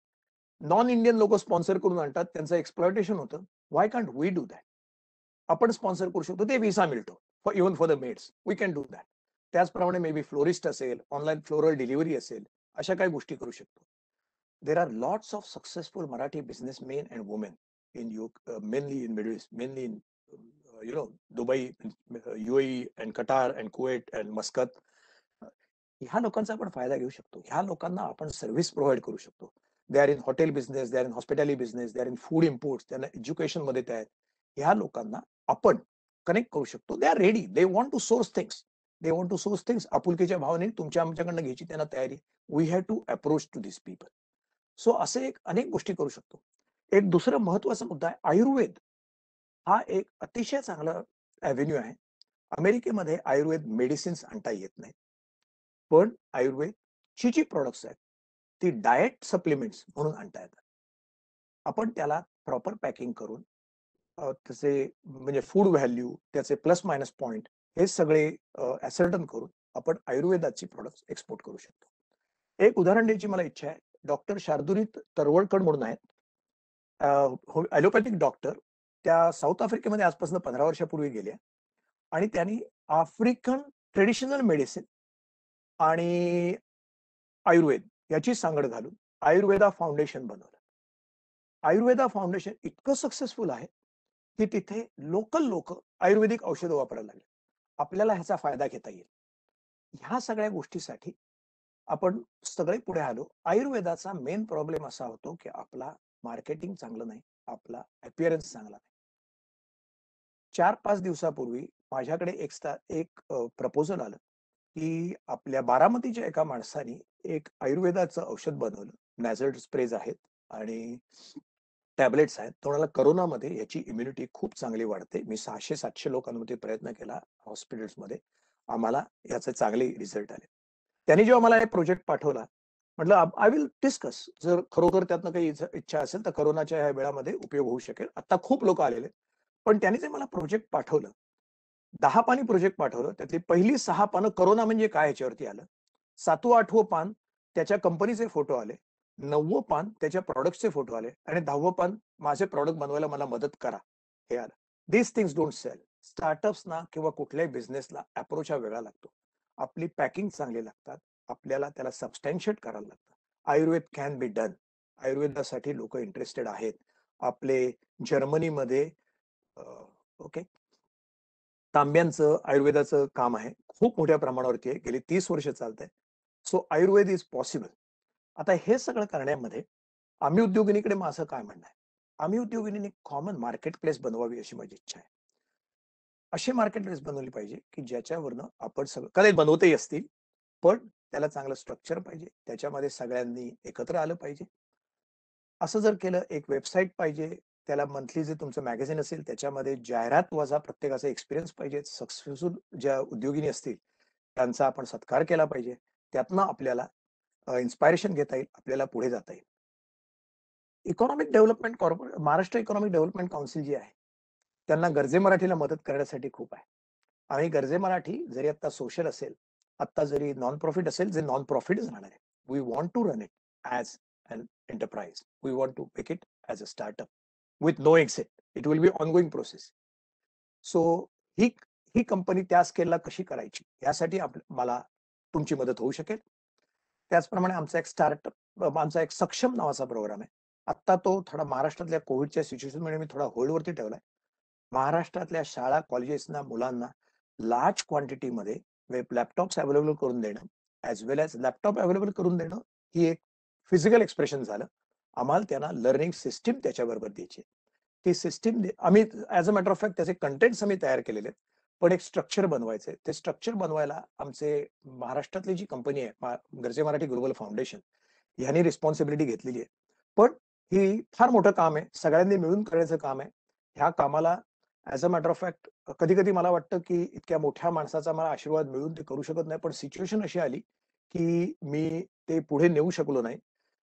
नॉन इंडियन लोक स्पॉन्सर करून आणतात, त्यांचं एक्सप्लॉयटेशन होतं. Why can't we do that? आपण स्पॉन्सर करू शकतो, ते व्हिसा मिळतो even for the maids. We can do that. त्याचप्रमाणे मे बी फ्लोरिस्ट असेल, ऑनलाईन फ्लोरल डिलिव्हरी असेल, अशा काही गोष्टी करू शकतो. There are lots of successful Marathi businessmen and women in mainly in middle east, mainly in Dubai, UAE and Qatar and Kuwait and Muscat. ह्या लोकांचा आपण फायदा घेऊ शकतो. ह्या लोकांना आपण सर्व्हिस प्रोव्हाइड करू शकतो. They are in hotel business, they are in hospitality business, they are in food imports, त्यांना एज्युकेशन मध्ये ते आहेत. ह्या लोकांना आपण कनेक्ट करू शकतो. They are ready, they want to source things. आपुलकीच्या भावने तुमच्या आमच्याकडनं घ्यायची त्यांना तयारी. We have to approach to this people. So असे अनेक गोष्टी करू शकतो. एक दुसरा महत्वाचा मुद्दा आहे आयुर्वेद. हा एक अतिशय चांगला ॲव्हेन्यू आहे. अमेरिकेमध्ये आयुर्वेद मेडिसिन्स आणता येत नाहीत, पण आयुर्वेदची जी प्रॉडक्ट्स आहेत ती डाएट सप्लिमेंट्स म्हणून आणता येतात. आपण त्याला प्रॉपर पॅकिंग करून त्याचे म्हणजे फूड व्हॅल्यू, त्याचे प्लस मायनस पॉइंट हे सगळे ॲसर्टन करून आपण आयुर्वेदाची प्रॉडक्ट्स एक्सपोर्ट करू शकतो. एक उदाहरण द्यायची मला इच्छा आहे. डॉक्टर शार्दुली तरवळकर म्हणून आहेत, ॲलोपॅथिक डॉक्टर. त्या साऊथ आफ्रिकेमध्ये आजपासून 15 वर्षापूर्वी गेल्या आणि त्यांनी आफ्रिकन ट्रेडिशनल मेडिसिन आणि आयुर्वेद याची सांगड घालून आयुर्वेदा फाउंडेशन बनवलं. आयुर्वेदा फाउंडेशन इतकं सक्सेसफुल आहे की तिथे लोकल लोक आयुर्वेदिक औषधं वापरायला लागले. आपल्याला ह्याचा फायदा घेता येईल. ह्या सगळ्या गोष्टीसाठी आपण सगळे पुढे आलो. आयुर्वेदाचा मेन प्रॉब्लेम असा होतो की आपला मार्केटिंग चांगलं नाही, आपला अपिअरन्स चांगला नाही. 4-5 दिवसापूर्वी माझ्याकडे एक प्रपोजल आलं की आपल्या बारामतीच्या एका माणसाने एक आयुर्वेदाचं औषध बनवलं. नॅझल स्प्रेज आहेत आणि टॅबलेट्स आहेत. तुम्हाला करोनामध्ये याची इम्युनिटी खूप चांगली वाढते. मी 600-700 लोकांमध्ये प्रयत्न केला हॉस्पिटल्समध्ये, आम्हाला याचे चांगले रिझल्ट आले. त्यांनी जेव्हा मला हे प्रोजेक्ट पाठवला, म्हटलं आय विल डिस्कस. जर खरोखर त्यातनं काही इच्छा असेल तर करोनाच्या ह्या वेळामध्ये उपयोग होऊ शकेल. आता खूप लोक आलेले, पण त्यांनी जे मला प्रोजेक्ट पाठवलं, 10 पानी प्रोजेक्ट पाठवलं. त्यातली पहिली 6 पानं करोना म्हणजे काय ह्याच्यावरती आलं. 7वं 8वं पान त्याच्या कंपनीचे फोटो आले, 9वं पान त्याच्या प्रॉडक्टचे फोटो आले आणि 10वं पान माझे प्रॉडक्ट बनवायला मला मदत करा हे आलं. दिस थिंग्स डोंट सेल. स्टार्टअप्सना किंवा कुठल्याही बिझनेसला अप्रोच हा वेगळा लागतो. आपली पॅकिंग चांगली लागतात, आपल्याला त्याला सबस्टॅन्शिएट करायला लागतं. Ayurveda can be done. आयुर्वेदासाठी लोक इंटरेस्टेड आहेत. आपले जर्मनीमध्ये ओके तांब्यांचं आयुर्वेदाचं काम आहे, खूप मोठ्या प्रमाणावरती आहे, गेली 30 वर्ष चालत आहे. So Ayurveda is possible. आता हे सगळं करण्यामध्ये आम्ही उद्योगिनीकडे माझं काय म्हणणं आहे, आम्ही उद्योगिनीने कॉमन मार्केट प्लेस बनवावी अशी माझी इच्छा आहे. अशी मार्केट प्लेस बनवली पाहिजे की ज्याच्यावरनं आपण सगळं कदाचित बनवतही असतील, पण त्याला चांगलं स्ट्रक्चर पाहिजे, त्याच्यामध्ये सगळ्यांनी एकत्र आलं पाहिजे. असं जर केलं, एक वेबसाईट पाहिजे, त्याला मंथली जे तुमचं मॅगझिन असेल त्याच्यामध्ये जाहिरात वजा प्रत्येकाचा एक्सपिरियन्स पाहिजे. सक्सेसफुल ज्या उद्योगिनी असतील त्यांचा आपण सत्कार केला पाहिजे. त्यातनं आपल्याला इन्स्पायरेशन घेता येईल, आपल्याला पुढे जाता येईल. Economic development Maharashtra economic development council जी आहे त्यांना गरजे मराठीला मदत करण्यासाठी खूप आहे. आणि गरजे मराठी जरी आता सोशल असेल, आता जरी नॉन प्रॉफिट असेल, जे नॉन प्रॉफिटच राहणार आहे. We want to run it as an enterprise. We want to make it as a startup with no exit. It will be ongoing process. So ही कंपनी त्या स्केलला कशी करायची यासाठी मला तुमची मदत होऊ शकेल. त्याचप्रमाणे आमचा एक सक्षम नावाचा प्रोग्राम आहे. आता तो थोडा महाराष्ट्रातल्या कोविडच्या सिच्युएशनमुळे मी थोडा होल्डवरती ठेवलाय. महाराष्ट्रातल्या शाळा कॉलेजेसना मुलांना लार्ज क्वांटिटीमध्ये लॅपटॉप्स अवेलेबल करून देणं, ॲज वेल ॲज लॅपटॉप अवेलेबल करून देणं, ही एक फिजिकल एक्सप्रेशन झालं. आम्हाला त्यांना लर्निंग सिस्टीम त्याच्याबरोबर द्यायची. ती सिस्टीम आम्ही as a matter of fact त्याचे कंटेंट्स आम्ही तयार केलेले आहेत. पण एक स्ट्रक्चर बनवायचंय. ते स्ट्रक्चर बनवायला आमचे महाराष्ट्रातली जी कंपनी आहे, गरजे मराठी ग्लोबल फाउंडेशन, ह्यांनी रिस्पॉन्सिबिलिटी घेतलेली आहे. पण ही फार मोठं काम आहे. सगळ्यांनी मिळून करायचं काम आहे. ह्या कामाला as a matter of fact कधी-कधी मला वाटतं, की इतक्या मोठ्या माणसाचा मला आशीर्वाद मिळून ते करू शकत नाही. पण सिच्युएशन अशी आली, की मी ते पुढे नेऊ शकलो नाही.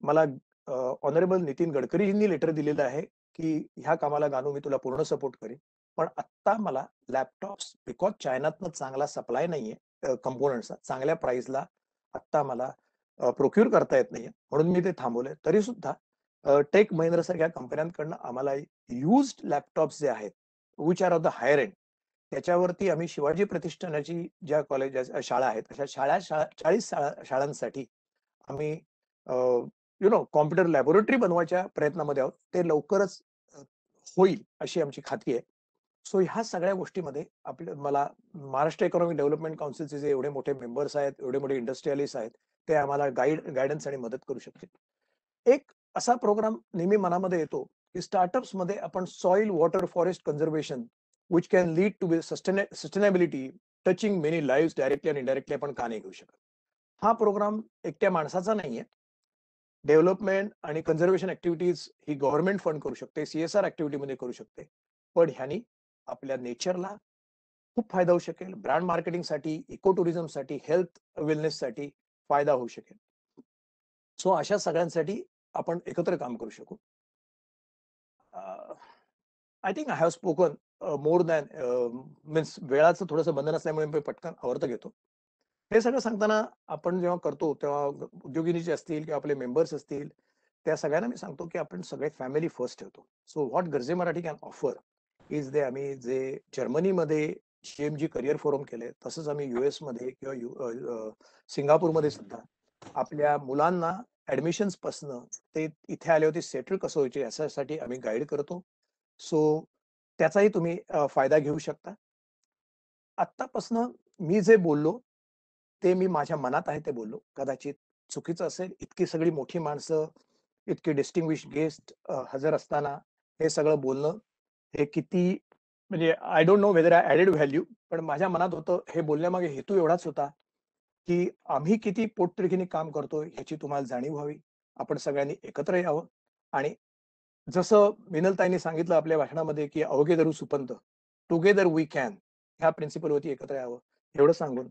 मला ऑनरेबल नितीन गडकरीजींनी लेटर दिलेलं आहे, की ह्या कामाला गानू मी तुला पूर्ण सपोर्ट करेन. पण आत्ता मला लॅपटॉप्स बिकॉज चायनातनं चांगला सप्लाय नाहीये कंपोनंट्सचा, चांगल्या प्राइसला आत्ता मला प्रोक्यूर करता येत नाहीये. म्हणून मी ते थांबवलंय. तरी सुद्धा टेक महिंद्रा सारख्या कंपन्यांकडनं आम्हाला युज्ड लॅपटॉप्स जे आहेत, which are of the higher end, त्याच्यावरती आम्ही शिवाजी प्रतिष्ठानाची ज्या शाळा आहेत, अशा 40 शाळांसाठी आम्ही कॉम्प्युटर लॅबोरेटरी बनवायच्या प्रयत्नामध्ये आहोत. ते लवकरच होईल अशी आमची खात्री आहे. सो ह्या सगळ्या गोष्टीमध्ये मला महाराष्ट्र इकॉनॉमिक डेव्हलपमेंट काउन्सिलचे जे एवढे मोठे मेंबर्स आहेत, एवढे मोठे इंडस्ट्रियलिस्ट आहेत, ते आम्हाला गायडन्स आणि मदत करू शकतील. एक असा प्रोग्राम नेहमी मनामध्ये येतो, की स्टार्टअप्स मध्ये आपण soil, water, forest conservation which can lead to sustainability touching many live directly आणि इनडायरेक्टली आपण का नाही घेऊ शकत. हा प्रोग्राम एकट्या माणसाचा नाहीये. डेव्हलपमेंट आणि कन्झर्वेशन ऍक्टिव्हिटीज ही गव्हर्नमेंट फंड करू शकते, CSR ऍक्टिव्हिटीमध्ये करू शकते. पण ह्यानी आपल्या नेचरला खूप फायदा होऊ शकेल. ब्रँड मार्केटिंगसाठी, इको टुरिझमसाठी, हेल्थ वेलनेससाठी फायदा होऊ शकेल. सो अशा सगळ्यांसाठी आपण एकत्र काम करू शकू. I think I have spoken more than means वेळाचं थोडंसं बंधन असल्यामुळे मी पटकन आवर्त घेतो. हे सगळं सांगताना आपण जेव्हा करतो तेव्हा उद्योगिनी जे असतील किंवा आपले मेंबर्स असतील, त्या सगळ्यांना मी सांगतो, की आपण सगळे फॅमिली फर्स्ट ठेवतो. सो व्हॉट गरजे Marathi can offer is they आम्ही जे जर्मनीमध्ये CMG करिअर फोरम केले, तसंच आम्ही US मध्ये किंवा सिंगापूरमध्ये सुद्धा आपल्या मुलांना ऍडमिशन्स पासनं ते इथे आले होते सेटल कसं व्हायचे याच्यासाठी आम्ही गाईड करतो. सो त्याचाही तुम्ही फायदा घेऊ शकता. आत्तापासनं मी जे बोललो ते मी माझ्या मनात आहे ते बोललो. कदाचित चुकीचं असेल. इतकी सगळी मोठी माणसं, इतके डिस्टिंग्विश गेस्ट हजर असताना हे सगळं बोलणं हे किती म्हणजे I don't know whether I added value. पण माझ्या मनात होतं हे बोलण्यामागे हेतू एवढाच होता, की आम्ही किती पोटतिडकीने काम करतोय ह्याची तुम्हाला जाणीव व्हावी. आपण सगळ्यांनी एकत्र यावं आणि जसं मिनलताईंनी सांगितलं आपल्या भाषणामध्ये, की अवघे सुपंत, टुगेदर वी कॅन, ह्या प्रिन्सिपलवरती एकत्र यावं एवढं सांगून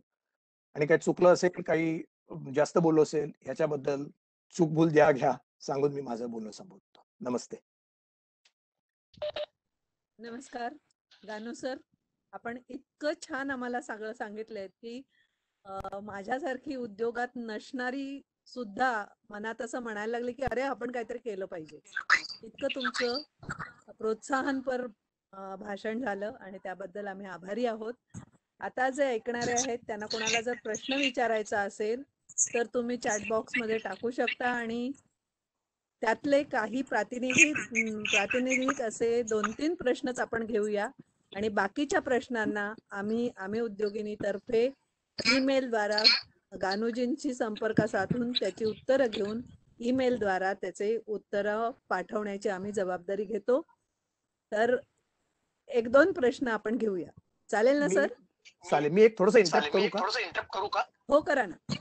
आणि काही चुकलं असेल, काही जास्त बोललो असेल ह्याच्याबद्दल चूक भूल द्या घ्या सांगून मी माझं बोलणं संपवतो. नमस्ते. नमस्कार गानू सर, आपण इतकं छान आम्हाला सगळं सांगितलंय, की माझ्यासारखी उद्योगात नसणारी सुद्धा मनात असं म्हणायला लागले, की अरे आपण काहीतरी केलं पाहिजे. इतकं तुमचं प्रोत्साहनपर भाषण झालं आणि त्याबद्दल आम्ही आभारी आहोत. आता जे ऐकणारे आहेत त्यांना कोणाला जर प्रश्न विचारायचा असेल तर तुम्ही चॅट बॉक्समध्ये टाकू शकता आणि त्यातले काही प्रातिनिधिक असे 2-3 प्रश्नच आपण घेऊया आणि बाकीच्या प्रश्नांना आम्ही उद्योगिनीतर्फे ईमेलद्वारा गानूजींशी संपर्क साधून त्याची उत्तरं घेऊन ईमेलद्वारा त्याचे उत्तरं पाठवण्याची आम्ही जबाबदारी घेतो. तर 1-2 प्रश्न आपण घेऊया. चालेल ना सर? चालेल. मी एक थोडंसं इंटरप्ट करू का? हो करा ना.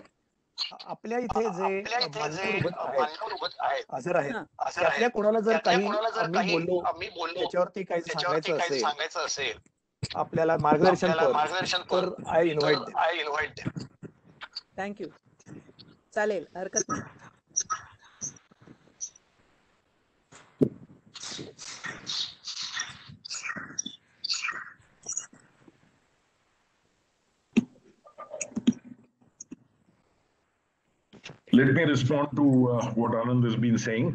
आपल्या इथे जे मान्यवर आहेत हजर आहेत, त्यातल्या कोणाला जर काही आम्ही बोललो त्याच्यावरती काही सांगायचं असेल, आपल्याला मार्गदर्शन तर आय इन्व्हाइट देम. थँक्यू. चालेल, हरकत नाही. Let me respond to what Anand has been saying.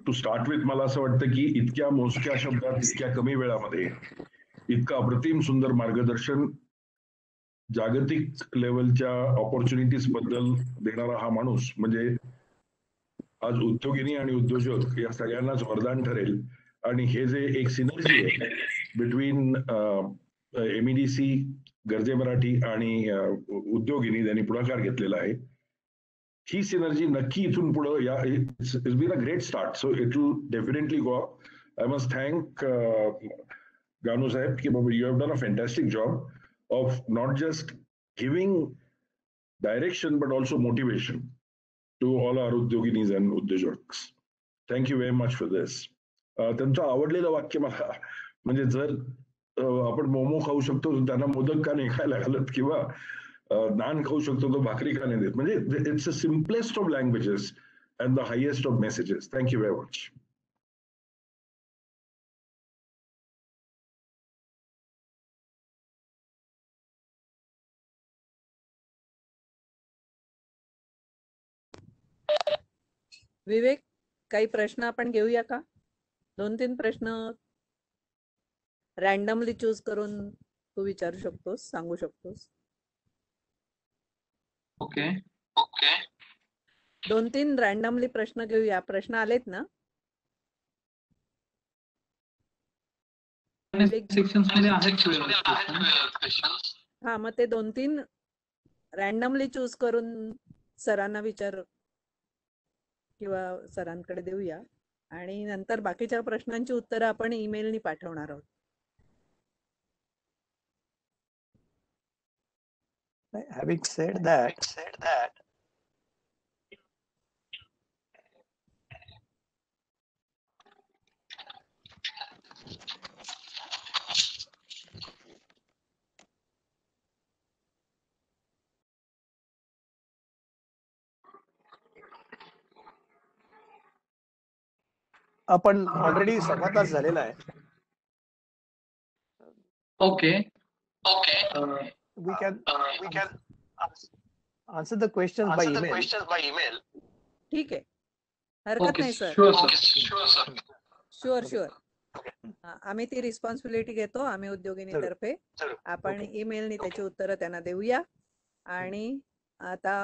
To start with, मला असं वाटतं की इतक्या मोजक्या शब्दात इतक्या कमी वेळामध्ये इतकं अप्रतिम सुंदर मार्गदर्शन जागतिक लेवलच्या ऑपॉर्च्युनिटीज बद्दल देणारा हा माणूस म्हणजे आज उद्योगिनी आणि उद्योजक या सगळ्यांनाच वरदान ठरेल. आणि हे जे एक सिनर्जी आहे बिटवीन MEDC, गरजे मराठी आणि उद्योगिनी त्यांनी पुढाकार घेतलेला आहे, ही सिनर्जी नक्की इथून पुढे या it's been a great start. So it will definitely go up. I must thank Ganu साहेब की बाबा you have done a fantastic job of not just giving direction but also motivation to all our udyoginis and udyojaks. Thank you very much for this. त्यांचं आवडलेलं वाक्य मला म्हणजे जर आपण मोमो खाऊ शकतो तर त्यांना मोदक का नाही खायला घालत किंवा नान खाऊ शकतो तो भाकरी का नाही देत. म्हणजे it's a simplest of languages and the highest of messages. Thank you very much. Vivek, काही प्रश्न आपण घेऊया का? 2-3 प्रश्न रॅन्डमली चूज करून तू विचारू शकतोस, सांगू शकतोस. ओके. 2-3 रॅन्डमली प्रश्न घेऊया. प्रश्न आलेत ना? सेक्शन्स मध्ये आहेत. हा, मग ते 2-3 रॅन्डमली चूज करून सरांना विचार किंवा सरांकडे देऊया आणि नंतर बाकीच्या प्रश्नांची उत्तरं आपण ईमेलनी पाठवणार आहोत. Having said that, आपण ऑलरेडी सव्वा तास झालेला आहे. Okay. We can answer the questions by email. ठीक आहे, हरकत ओके. नाही सर. शुअर. आम्ही ती रिस्पॉन्सिबिलिटी घेतो, आम्ही उद्योगिनीतर्फे. आपण ईमेलनी त्याची उत्तरं त्यांना देऊया. आणि आता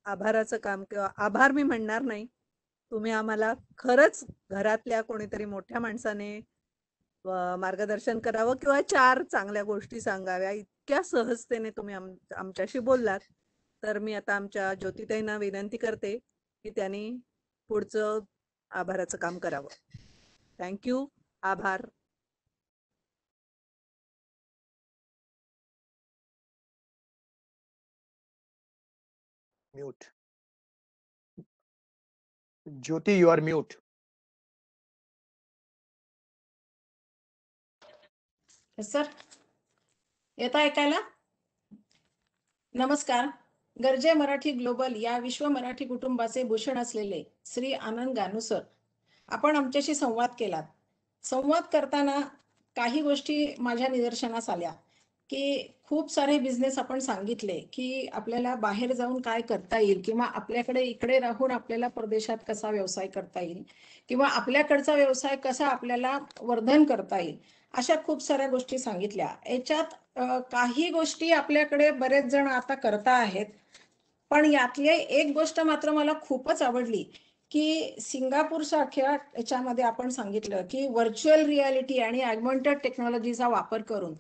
आभाराचं काम किंवा आभार मी म्हणणार नाही, तुम्ही आम्हाला खरंच घरातल्या कोणीतरी मोठ्या माणसाने मार्गदर्शन करावं किंवा 4 चांगल्या गोष्टी सांगाव्या, इतक्या सहजतेने तुम्ही आमच्याशी बोललात. तर मी आता आमच्या ज्योतिताईंना विनंती करते की त्यांनी पुढचं आभाराचं काम करावं. थँक्यू. आभार. Mute. Jyoti, you are mute. Sir, येता ऐकायला? नमस्कार. गरजे मराठी ग्लोबल या विश्व मराठी कुटुंबाचे भूषण असलेले श्री आनंद गानू सर, आपण आमच्याशी संवाद केलात. संवाद करताना काही गोष्टी माझ्या निदर्शनास आल्या की खूप सारे बिझनेस आपण सांगितले की आपल्याला बाहेर जाऊन काय करता येईल किंवा आपल्याकडे इकडे राहून आपल्याला परदेशात कसा व्यवसाय करता येईल किंवा आपल्याकडचा व्यवसाय कसा आपल्याला वर्धन करता येईल, अशा खूप साऱ्या गोष्टी सांगितल्या. याच्यात काही गोष्टी आपल्याकडे बरेच जण आता करता आहेत, पण यातली एक गोष्ट मात्र मला खूपच आवडली की सिंगापूर सारख्या याच्यामध्ये आपण सांगितलं की व्हर्च्युअल रियालिटी आणि ॲग्मेंटेड टेक्नॉलॉजीचा वापर करून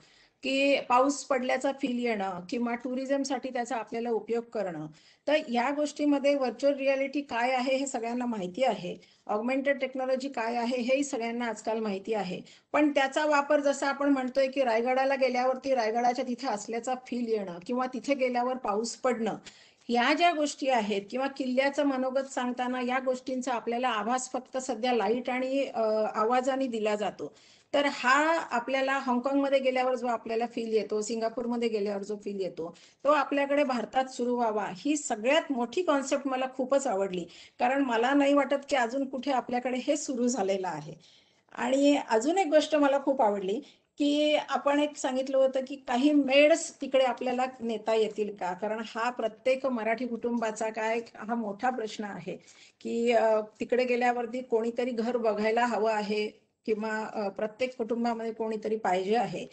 की पाऊस पडल्याचा फील येणं किंवा टुरिझमसाठी त्याचा आपल्याला उपयोग करणं. तर या गोष्टीमध्ये व्हर्च्युअल रियालिटी काय आहे हे सगळ्यांना माहिती आहे, ऑगमेंटेड टेक्नॉलॉजी काय आहे हेही सगळ्यांना आजकाल माहिती आहे. पण त्याचा वापर जसा आपण म्हणतोय की रायगडाला गेल्यावरती रायगडाच्या तिथे असल्याचा फील येणं किंवा तिथे गेल्यावर पाऊस पडणं, ह्या ज्या गोष्टी आहेत किंवा किल्ल्याचं मनोगत सांगताना या गोष्टींचा आपल्याला आभास फक्त सध्या लाईट आणि आवाजाने दिला जातो. तर हा आपल्याला हाँगकाँगमध्ये गेल्यावर जो आपल्याला फील येतो, सिंगापूरमध्ये गेल्यावर जो फील येतो, तो आपल्याकडे भारतात सुरू व्हावा. ही सगळ्यात मोठी कॉन्सेप्ट मला खूपच आवडली, कारण मला नाही वाटत की अजून कुठे आपल्याकडे हे सुरू झालेलं आहे. आणि अजून एक गोष्ट मला खूप आवडली की आपण एक सांगितलं होतं की काही मेड्स तिकडे आपल्याला नेता येतील का, कारण हा प्रत्येक मराठी कुटुंबाचा काय हा मोठा प्रश्न आहे की तिकडे गेल्यावरती कोणीतरी घर बघायला हवं आहे किंवा प्रत्येक कुटुंबामध्ये कोणीतरी पाहिजे आहे.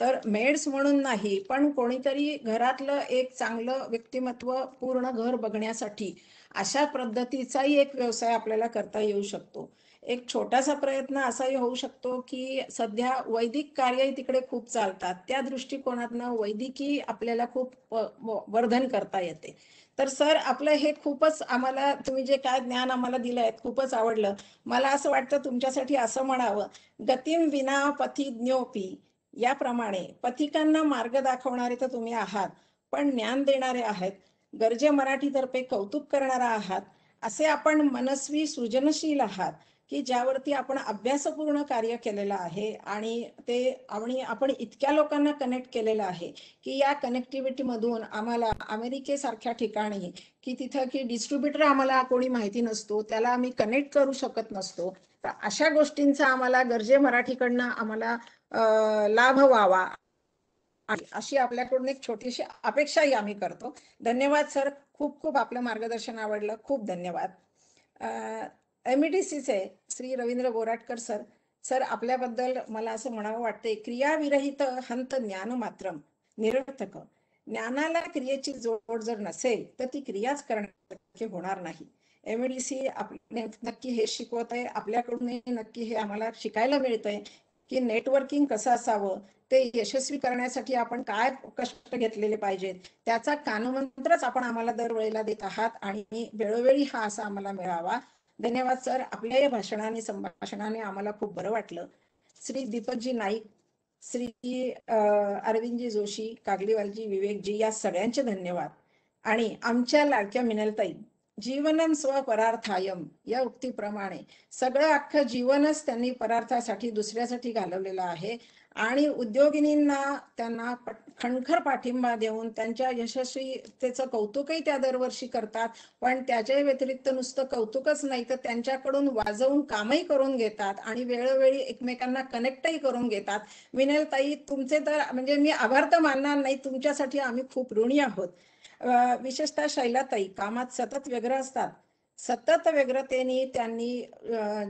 तर मेड्स म्हणून नाही, पण कोणीतरी घरातलं एक चांगलं व्यक्तिमत्व पूर्ण घर बघण्यासाठी अशा पद्धतीचाही एक व्यवसाय आपल्याला करता येऊ शकतो. एक छोटासा प्रयत्न असाही होऊ शकतो की सध्या वैदिक कार्यही तिकडे खूप चालतात, त्या दृष्टिकोनातनं वैदिकी आपल्याला खूप वर्धन करता येते. तर सर, आपलं हे खूपच आम्हाला, तुम्ही जे काय ज्ञान आम्हाला दिलं आहे खूपच आवडलं. मला असं वाटतं तुमच्यासाठी असं म्हणावं, गतिम विना पथि ज्ञोपी, याप्रमाणे पथिकांना मार्ग दाखवणारे तर तुम्ही आहात, पण ज्ञान देणारे आहेत. गरजे मराठीतर्फे कौतुक करणारा आहात. असे आपण मनस्वी सृजनशील आहात की ज्यावरती आपण अभ्यासपूर्ण कार्य केलेलं आहे आणि आपण इतक्या लोकांना कनेक्ट केलेलं आहे की या कनेक्टिव्हिटी मधून आम्हाला अमेरिकेसारख्या ठिकाणी की तिथं की डिस्ट्रीब्युटर आम्हाला कोणी माहिती नसतो, त्याला आम्ही कनेक्ट करू शकत नसतो. तर अशा गोष्टींचा आम्हाला गरजे मराठीकडनं आम्हाला लाभ व्हावा अशी आपल्याकडून एक छोटीशी अपेक्षाही आम्ही करतो. धन्यवाद सर, खूप खूप आपलं मार्गदर्शन आवडलं, खूप धन्यवाद. MEDCचे श्री रवींद्र बोराटकर सर, सर आपल्याबद्दल मला असं म्हणावं वाटते, क्रियाविरहित हंत ज्ञान मात्रम निरर्थक. ज्ञानाला क्रियेची जोड जर नसेल तर ती क्रियाच करण्यासारखी होणार नाही. MEDC नक्की हे शिकवत आहे, आपल्याकडूनही नक्की हे आम्हाला शिकायला मिळतंय की नेटवर्किंग कसं असावं, ते यशस्वी करण्यासाठी आपण काय कष्ट घेतलेले पाहिजेत, त्याचा कानमंत्रच आपण आम्हाला दरवेळेला देत आहात आणि वेळोवेळी हा असा आम्हाला मिळावा. धन्यवाद सर, आपल्या या भाषणाने संभाषणाने आम्हाला खूप बरं वाटलं. श्री दीपकजी नाईक, श्री अरविंदजी जोशी, कागलीवालजी, विवेकजी, या सगळ्यांचे धन्यवाद. आणि आमच्या लाडक्या मिनलताई, जीवनम स्व परार्थायम या उक्तीप्रमाणे सगळं अख्खं जीवनच त्यांनी परार्थासाठी दुसऱ्यासाठी घालवलेलं आहे आणि उद्योगिनींना त्यांना खणखर पाठिंबा देऊन त्यांच्या यशस्वीतेचं कौतुकही त्या दरवर्षी करतात. पण त्याच्या व्यतिरिक्त नुसतं कौतुकच नाही तर त्यांच्याकडून वाजवून कामही करून घेतात आणि वेळोवेळी एकमेकांना कनेक्टही करून घेतात. विनलताई, तुमचे तर म्हणजे मी आभार तर मानणार नाही, तुमच्यासाठी आम्ही खूप ऋणी आहोत. विशेषतः शैलाताई कामात सतत व्यग्र असतात. सतत व्यग्रतेने त्यांनी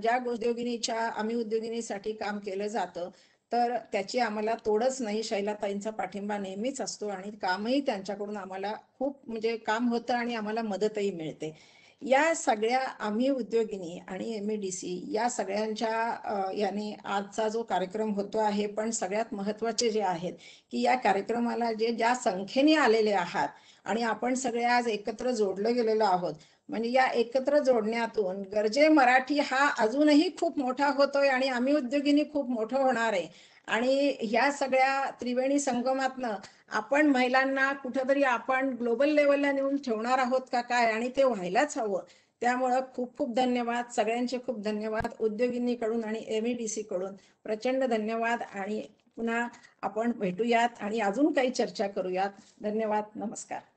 ज्या उद्योगिनीच्या आम्ही उद्योगिनीसाठी काम केलं जातं तर त्याची आम्हाला तोडच नाही. शैलाताईंचा पाठिंबा नेहमीच असतो आणि कामही त्यांच्याकडून आम्हाला खूप म्हणजे काम होतं आणि आम्हाला मदतही मिळते. या सगळ्या आम्ही उद्योगिनी आणि MEDC या सगळ्यांच्या याने आजचा जो कार्यक्रम होतो आहे, पण सगळ्यात महत्त्वाचे जे आहेत की या कार्यक्रमाला ज्या संख्येने आलेले आहात आणि आपण सगळे आज एकत्र जोडलं गेलेलो आहोत, म्हणजे या एकत्र जोडण्यातून गरजे मराठी हा अजूनही खूप मोठा होतोय आणि आम्ही उद्योगिनी खूप मोठं होणार आहे. आणि ह्या सगळ्या त्रिवेणी संगमातनं आपण महिलांना कुठंतरी आपण ग्लोबल लेवलला नेऊन ठेवणार आहोत का काय, आणि ते व्हायलाच हवं. त्यामुळं खूप खूप धन्यवाद, सगळ्यांचे खूप धन्यवाद. उद्योगिनीकडून आणि MEDC कडून प्रचंड धन्यवाद आणि पुन्हा आपण भेटूयात आणि अजून काही चर्चा करूयात. धन्यवाद, नमस्कार.